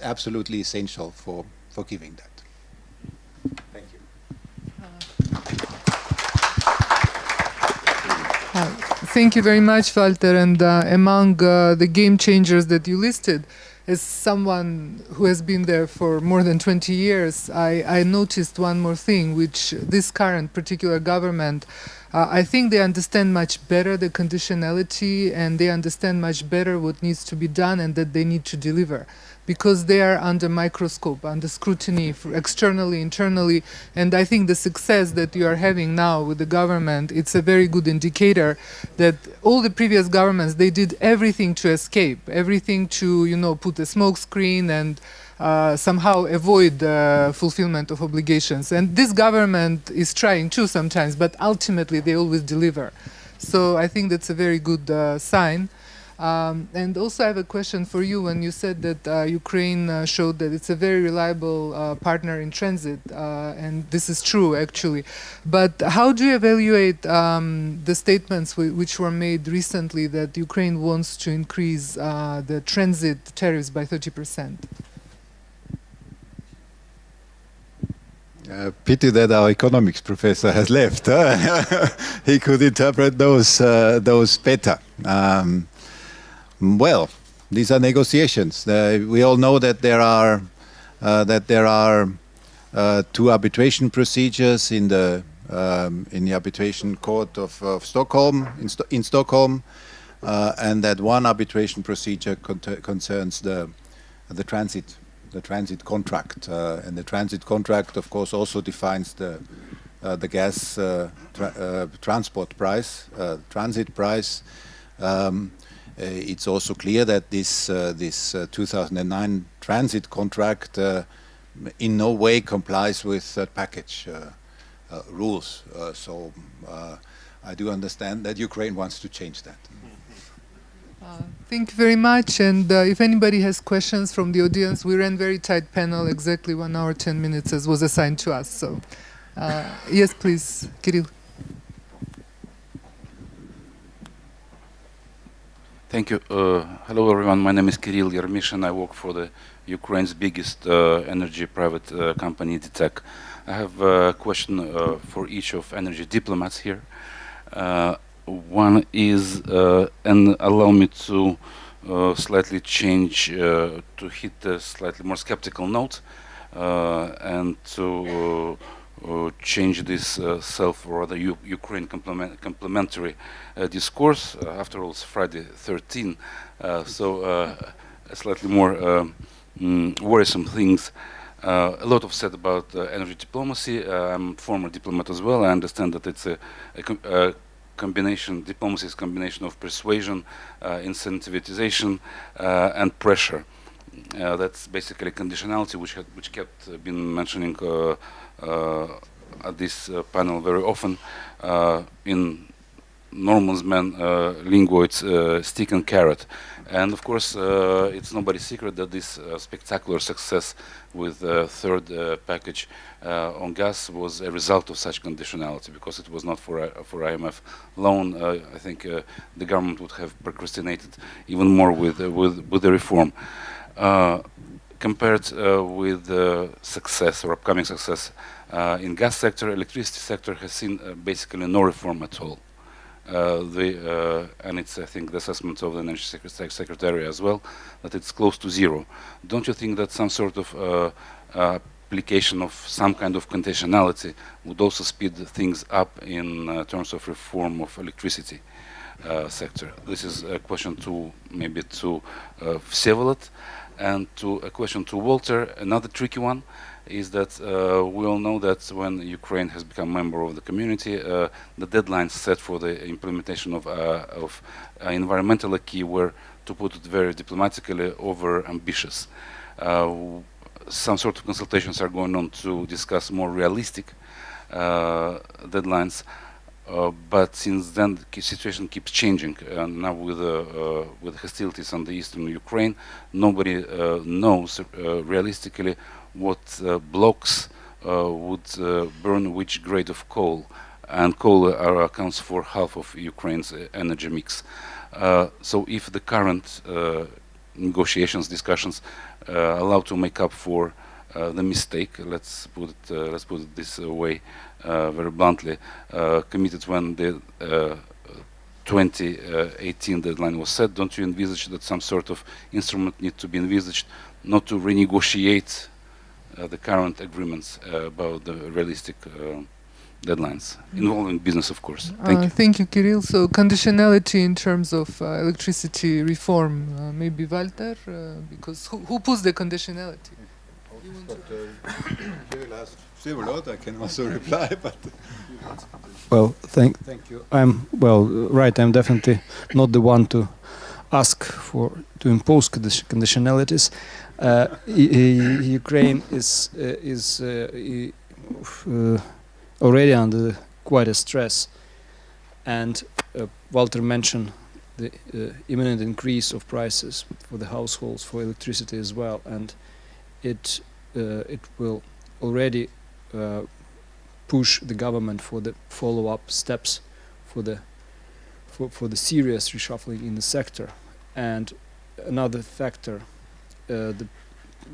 absolutely essential for giving that. Thank you. Thank you very much, Walter. And among the game changers that you listed, as someone who has been there for more than 20 years, I noticed one more thing, which this current particular government, I think they understand much better the conditionality, and they understand much better what needs to be done and that they need to deliver, because they are under microscope, under scrutiny externally, internally. And I think the success that you are having now with the government, it's a very good indicator that all the previous governments, they did everything to escape, everything to, put a smoke screen and somehow avoid the fulfillment of obligations. And this government is trying too sometimes, but ultimately they always deliver. So I think that's a very good sign. And also I have a question for you. When you said that Ukraine showed that it's a very reliable partner in transit, and this is true actually, but how do you evaluate the statements which were made recently that Ukraine wants to increase the transit tariffs by 30%? Pity that our economics professor has left. He could interpret those better. Well, these are negotiations. We all know that there are two arbitration procedures in the arbitration court of Stockholm in Stockholm, and that one arbitration procedure concerns the transit contract, and the transit contract, of course, also defines the gas transport price, transit price. It's also clear that this 2009 transit contract in no way complies with third package rules. So I do understand that Ukraine wants to change that. Thank you very much. And if anybody has questions from the audience, we ran very tight panel, exactly 1 hour, 10 minutes as was assigned to us. So yes, please, Kirill. Thank you. Hello, everyone. My name is Kirill Yermishin. I work for the Ukraine's biggest energy private company, DTEC. I have a question for each of energy diplomats here. One is, and allow me to slightly change, to hit a slightly more skeptical note, and to change this self or rather Ukraine complementary discourse. After all, it's Friday 13, so slightly more worrisome things. A lot of said about energy diplomacy. I'm a former diplomat as well. I understand that it's a combination, diplomacy is a combination of persuasion, incentivization, and pressure. That's basically conditionality, which kept been mentioning at this panel very often. In Norman's lingo, it's stick and carrot. And of course, it's nobody's secret that this spectacular success with third package on gas was a result of such conditionality, because it was not for IMF loan. I think the government would have procrastinated even more with the reform. Compared with the success or upcoming success in gas sector, electricity sector has seen basically no reform at all. And it's, I think, the assessment of the Energy Secretariat as well, that it's close to zero. Don't you think that some sort of application of some kind of conditionality would also speed things up in terms of reform of electricity sector? This is a question to maybe to Vsevolod, and to a question to Walter. Another tricky one is that we all know that when Ukraine has become a member of the community, the deadlines set for the implementation of environmental acquis were, to put it very diplomatically, over-ambitious. Some sort of consultations are going on to discuss more realistic deadlines, but since then the situation keeps changing. Now with hostilities on the eastern Ukraine, nobody knows realistically what blocks would burn which grade of coal, and coal accounts for half of Ukraine's energy mix. So if the current negotiations, discussions allow to make up for the mistake, let's put it this way, very bluntly, committed when the 2018 deadline was set, don't you envisage that some sort of instrument need to be envisaged, not to renegotiate the current agreements about the realistic deadlines involving business, of course? Thank you. Thank you, Kirill. So conditionality in terms of electricity reform, maybe Walter, because who puts the conditionality? Kirill asked Vsevolod, I can also reply, but well, thank you. I'm definitely not the one to ask to impose conditionalities. Ukraine is already under quite a stress, and Walter mentioned the imminent increase of prices for the households, for electricity as well, and it will already push the government for the follow-up steps for the serious reshuffling in the sector. And another factor, the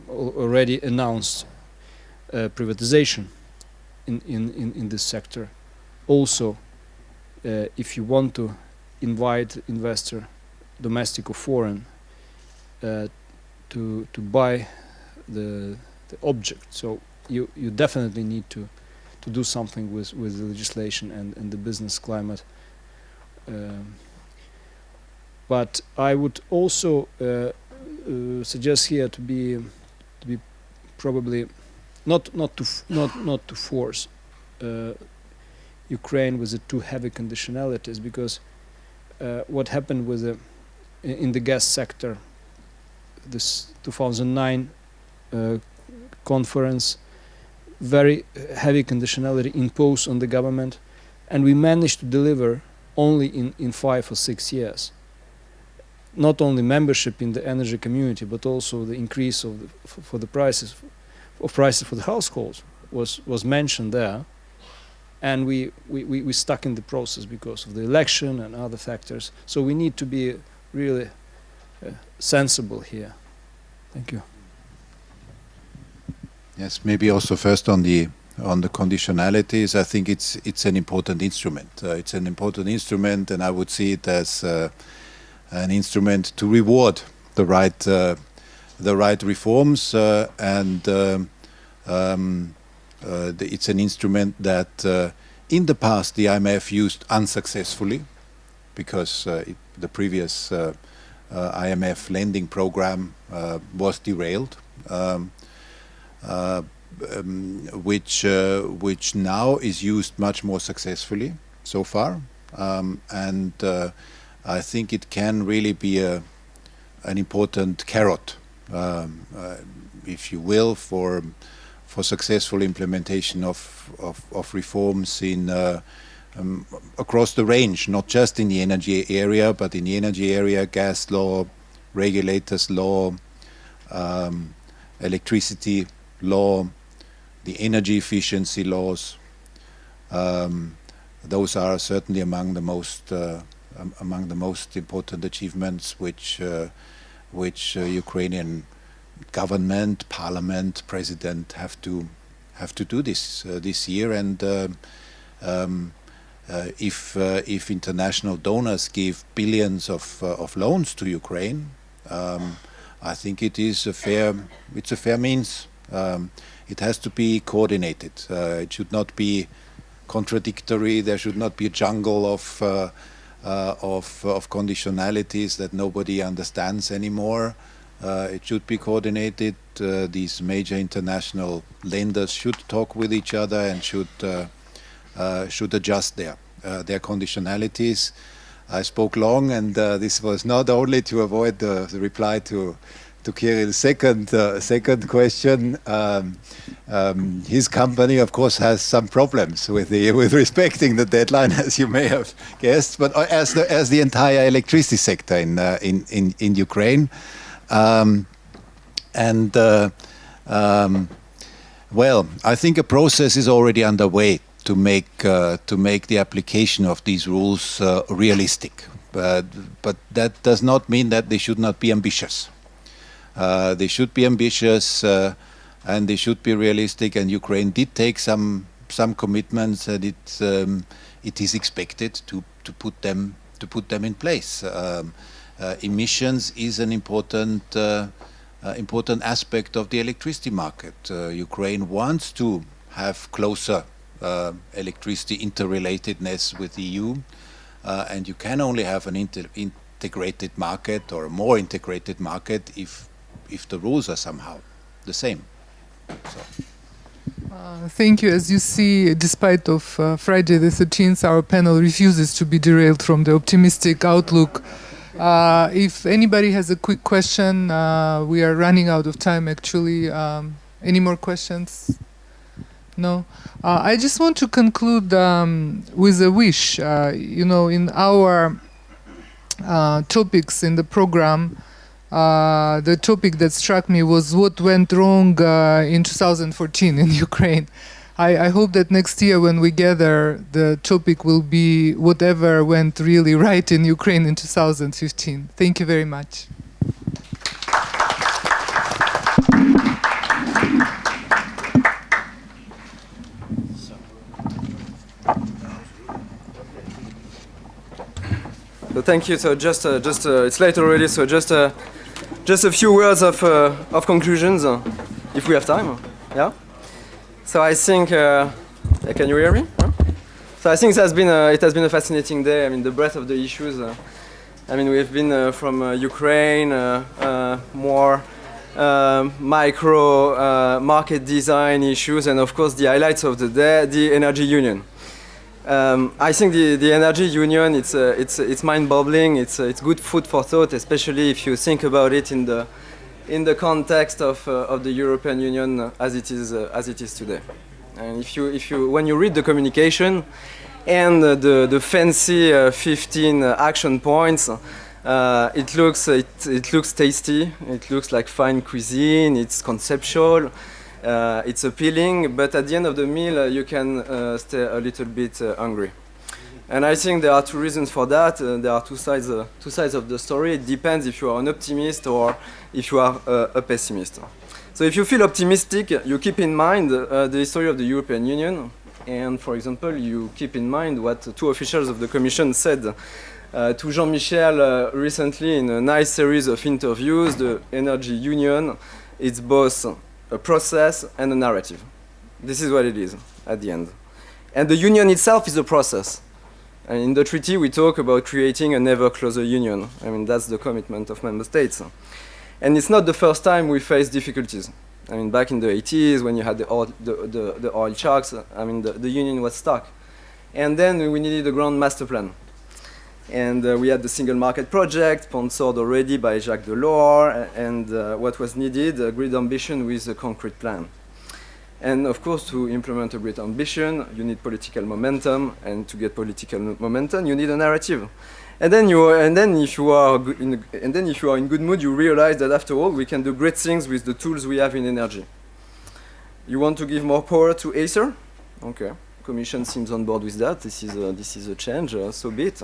already announced privatization in this sector. Also, if you want to invite investor, domestic or foreign, to buy the object, so you definitely need to do something with the legislation and the business climate. But I would also suggest here to be probably not to force Ukraine with the too heavy conditionalities, because what happened with in the gas sector, this 2009 conference, very heavy conditionality imposed on the government, and we managed to deliver only in 5 or 6 years. Not only membership in the energy community, but also the increase of for the prices for the households was mentioned there, and we stuck in the process because of the election and other factors. So we need to be really sensible here. Thank you. Yes, maybe also first on the conditionalities. I think it's an important instrument. It's an important instrument, and I would see it as an instrument to reward the right reforms, and it's an instrument that in the past the IMF used unsuccessfully, because the previous IMF lending program was derailed, which now is used much more successfully so far, and I think it can really be an important carrot, if you will, for successful implementation of reforms in across the range, not just in the energy area, but in the energy area, gas law, regulators law, electricity law, the energy efficiency laws. Those are certainly among the most important achievements which Ukrainian government, parliament, president have to do this year. And if international donors give billions of loans to Ukraine, I think it's a fair means. It has to be coordinated. It should not be contradictory. There should not be a jungle of conditionalities that nobody understands anymore. It should be coordinated. These major international lenders should talk with each other and should adjust their conditionalities. I spoke long, and this was not only to avoid the reply to Kirill's second question. His company, of course, has some problems with respecting the deadline, as you may have guessed, but as the entire electricity sector in Ukraine. Well, I think a process is already underway to make the application of these rules realistic, but that does not mean that they should not be ambitious. They should be ambitious, and they should be realistic. And Ukraine did take some commitments, and it is expected to put them in place. Emissions is an important aspect of the electricity market. Ukraine wants to have closer electricity interrelatedness with the EU, and you can only have an integrated market, or a more integrated market, if the rules are somehow the same. So. Thank you. As you see, despite of Friday the 13th, our panel refuses to be derailed from the optimistic outlook. If anybody has a quick question, we are running out of time, actually. Any more questions? No? I just want to conclude with a wish. In our topics in the program, the topic that struck me was what went wrong in 2014 in Ukraine. I hope that next year when we gather, the topic will be whatever went really right in Ukraine in 2015. Thank you very much. So thank you. So just it's late already. So just a few words of conclusions, if we have time. Yeah. So I think, can you hear me? Huh? So I think it has been a fascinating day. I mean, the breadth of the issues. I mean, we've been from Ukraine, more micro market design issues, and of course the highlights of the day, the energy union. I think the energy union, it's mind-boggling. It's good food for thought, especially if you think about it in the context of the European Union as it is today. And when you read the communication and the fancy 15 action points, it looks tasty. It looks like fine cuisine. It's conceptual. It's appealing, but at the end of the meal, you can stay a little bit hungry. And I think there are two reasons for that. There are two sides of the story. It depends if you are an optimist or if you are a pessimist. So if you feel optimistic, you keep in mind the history of the European Union. And for example, you keep in mind what two officials of the Commission said to Jean-Michel recently in a nice series of interviews. The energy union, it's both a process and a narrative. This is what it is at the end. And the union itself is a process. And in the treaty, we talk about creating an ever closer union. I mean, that's the commitment of member states. And it's not the first time we face difficulties. I mean, back in the 80s, when you had the oil shocks, I mean, the union was stuck. And then we needed a grand master plan. And we had the single market project, sponsored already by Jacques Delors, and what was needed, a great ambition with a concrete plan. And of course, to implement a great ambition, you need political momentum, and to get political momentum, you need a narrative. And then if you are in good mood, you realize that after all, we can do great things with the tools we have in energy. You want to give more power to Acer? Okay, Commission seems on board with that. This is a change, so be it.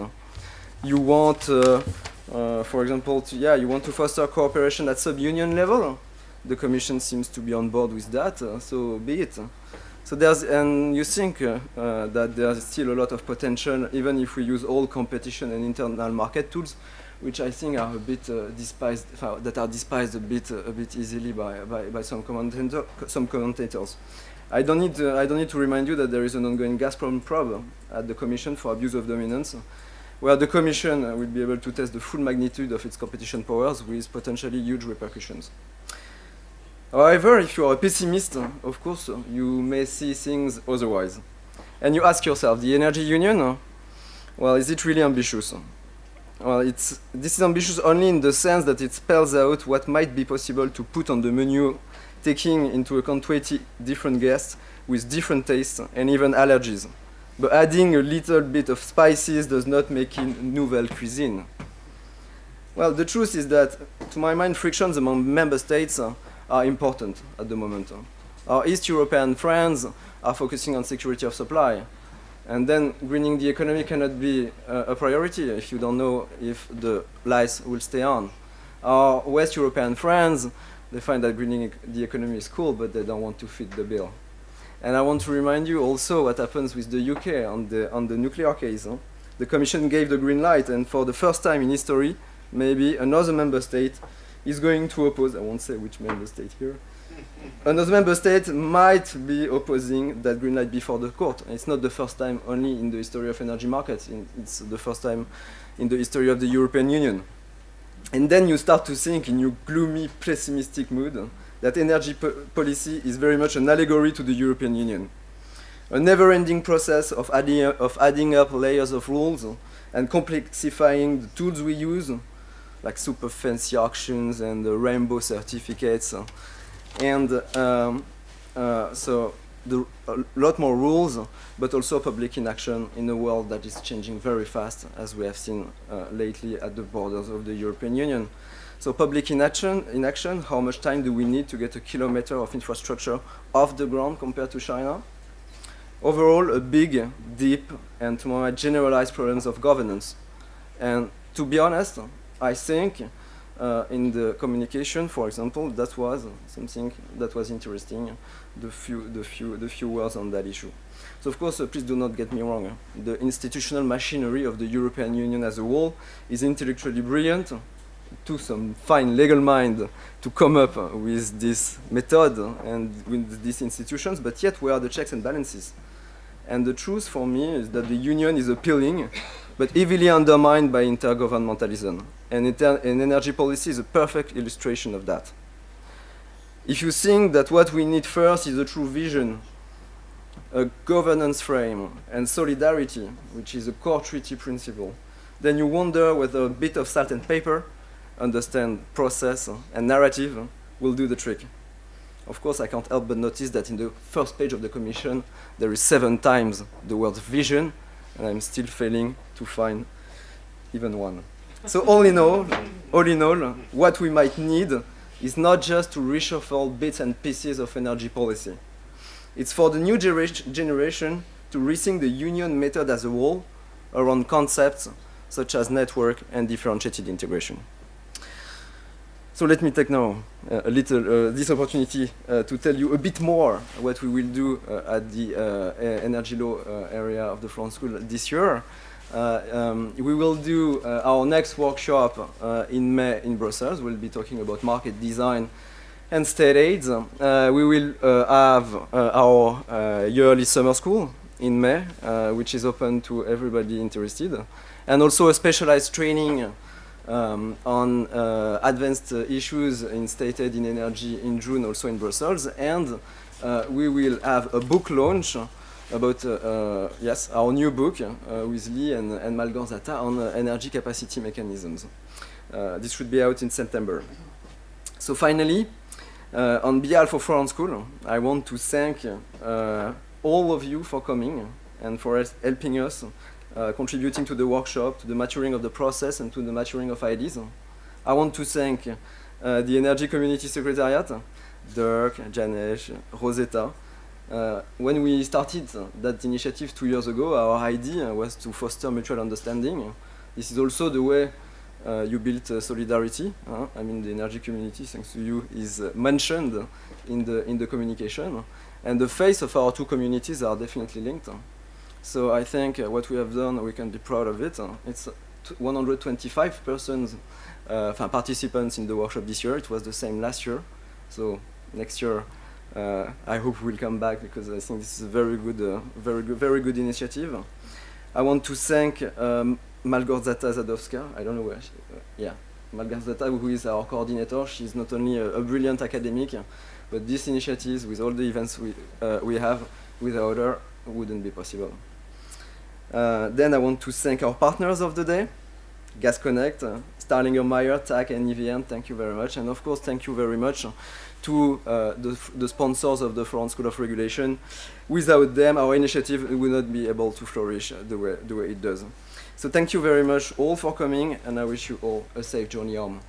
You want, for example, you want to foster cooperation at sub-union level. The Commission seems to be on board with that, so be it. So and you think that there's still a lot of potential, even if we use all competition and internal market tools, which I think are a bit despised, that are despised a bit easily by some commentators. I don't need to remind you that there is an ongoing Gazprom probe at the Commission for abuse of dominance, where the Commission will be able to test the full magnitude of its competition powers with potentially huge repercussions. However, if you are a pessimist, of course, you may see things otherwise. And you ask yourself, the energy union, well, is it really ambitious? Well, this is ambitious only in the sense that it spells out what might be possible to put on the menu, taking into account 20 different guests with different tastes and even allergies. But adding a little bit of spices does not make it nouvelle cuisine. Well, the truth is that, to my mind, frictions among member states are important at the moment. Our East European friends are focusing on security of supply. And then greening the economy cannot be a priority if you don't know if the lights will stay on. Our West European friends, they find that greening the economy is cool, but they don't want to fit the bill. And I want to remind you also what happens with the UK on the nuclear case. The Commission gave the green light, and for the first time in history, maybe another member state is going to oppose. I won't say which member state here. Another member state might be opposing that green light before the court. And it's not the first time only in the history of energy markets. It's the first time in the history of the European Union. And then you start to think in your gloomy, pessimistic mood that energy policy is very much an allegory to the European Union. A never-ending process of adding up layers of rules and complexifying the tools we use, like super fancy auctions and rainbow certificates. And so a lot more rules, but also public inaction in a world that is changing very fast, as we have seen lately at the borders of the European Union. So public inaction, how much time do we need to get a kilometer of infrastructure off the ground compared to China? Overall, a big, deep, and to my mind, generalized problems of governance. And to be honest, I think in the communication, for example, that was something that was interesting, the few words on that issue. So of course, please do not get me wrong. The institutional machinery of the European Union as a whole is intellectually brilliant, to some fine legal mind to come up with this method and with these institutions, but yet where are the checks and balances? And the truth for me is that the Union is appealing, but heavily undermined by intergovernmentalism. And energy policy is a perfect illustration of that. If you think that what we need first is a true vision, a governance frame, and solidarity, which is a core treaty principle, then you wonder whether a bit of salt and pepper, understand process and narrative, will do the trick. Of course, I can't help but notice that in the first page of the Commission, there is 7 times the word vision, and I'm still failing to find even one. So all in all, what we might need is not just to reshuffle bits and pieces of energy policy. It's for the new generation to rethink the Union method as a whole around concepts such as network and differentiated integration. So let me take now this opportunity to tell you a bit more what we will do at the energy law area of the Florence School this year. We will do our next workshop in May in Brussels. We'll be talking about market design and state aids. We will have our yearly summer school in May, which is open to everybody interested, and also a specialized training on advanced issues in state aid in energy in June, also in Brussels. And we will have a book launch about our new book with Lee and Malgorzata on energy capacity mechanisms. This should be out in September. So finally, on behalf of Florence School, I want to thank all of you for coming and for helping us, contributing to the workshop, to the maturing of the process and to the maturing of ideas. I want to thank the Energy Community Secretariat, Dirk, Janesh, Rosetta. When we started that initiative 2 years ago, our idea was to foster mutual understanding. This is also the way you built solidarity. I mean, the energy community, thanks to you, is mentioned in the communication. And the face of our 2 communities are definitely linked. So I think what we have done, we can be proud of it. It's 125 participants in the workshop this year. It was the same last year. So next year, I hope we'll come back, because I think this is a very good initiative. I want to thank Malgorzata Zadowska. I don't know where Malgorzata, who is our coordinator. She's not only a brilliant academic, but these initiatives, with all the events we have, without her, wouldn't be possible. Then I want to thank our partners of the day, Gas Connect, Starlinger Meyer, TAC, and EVN. Thank you very much. And of course, thank you very much to the sponsors of the Florence School of Regulation. Without them, our initiative would not be able to flourish the way it does. So thank you very much all for coming, and I wish you all a safe journey home.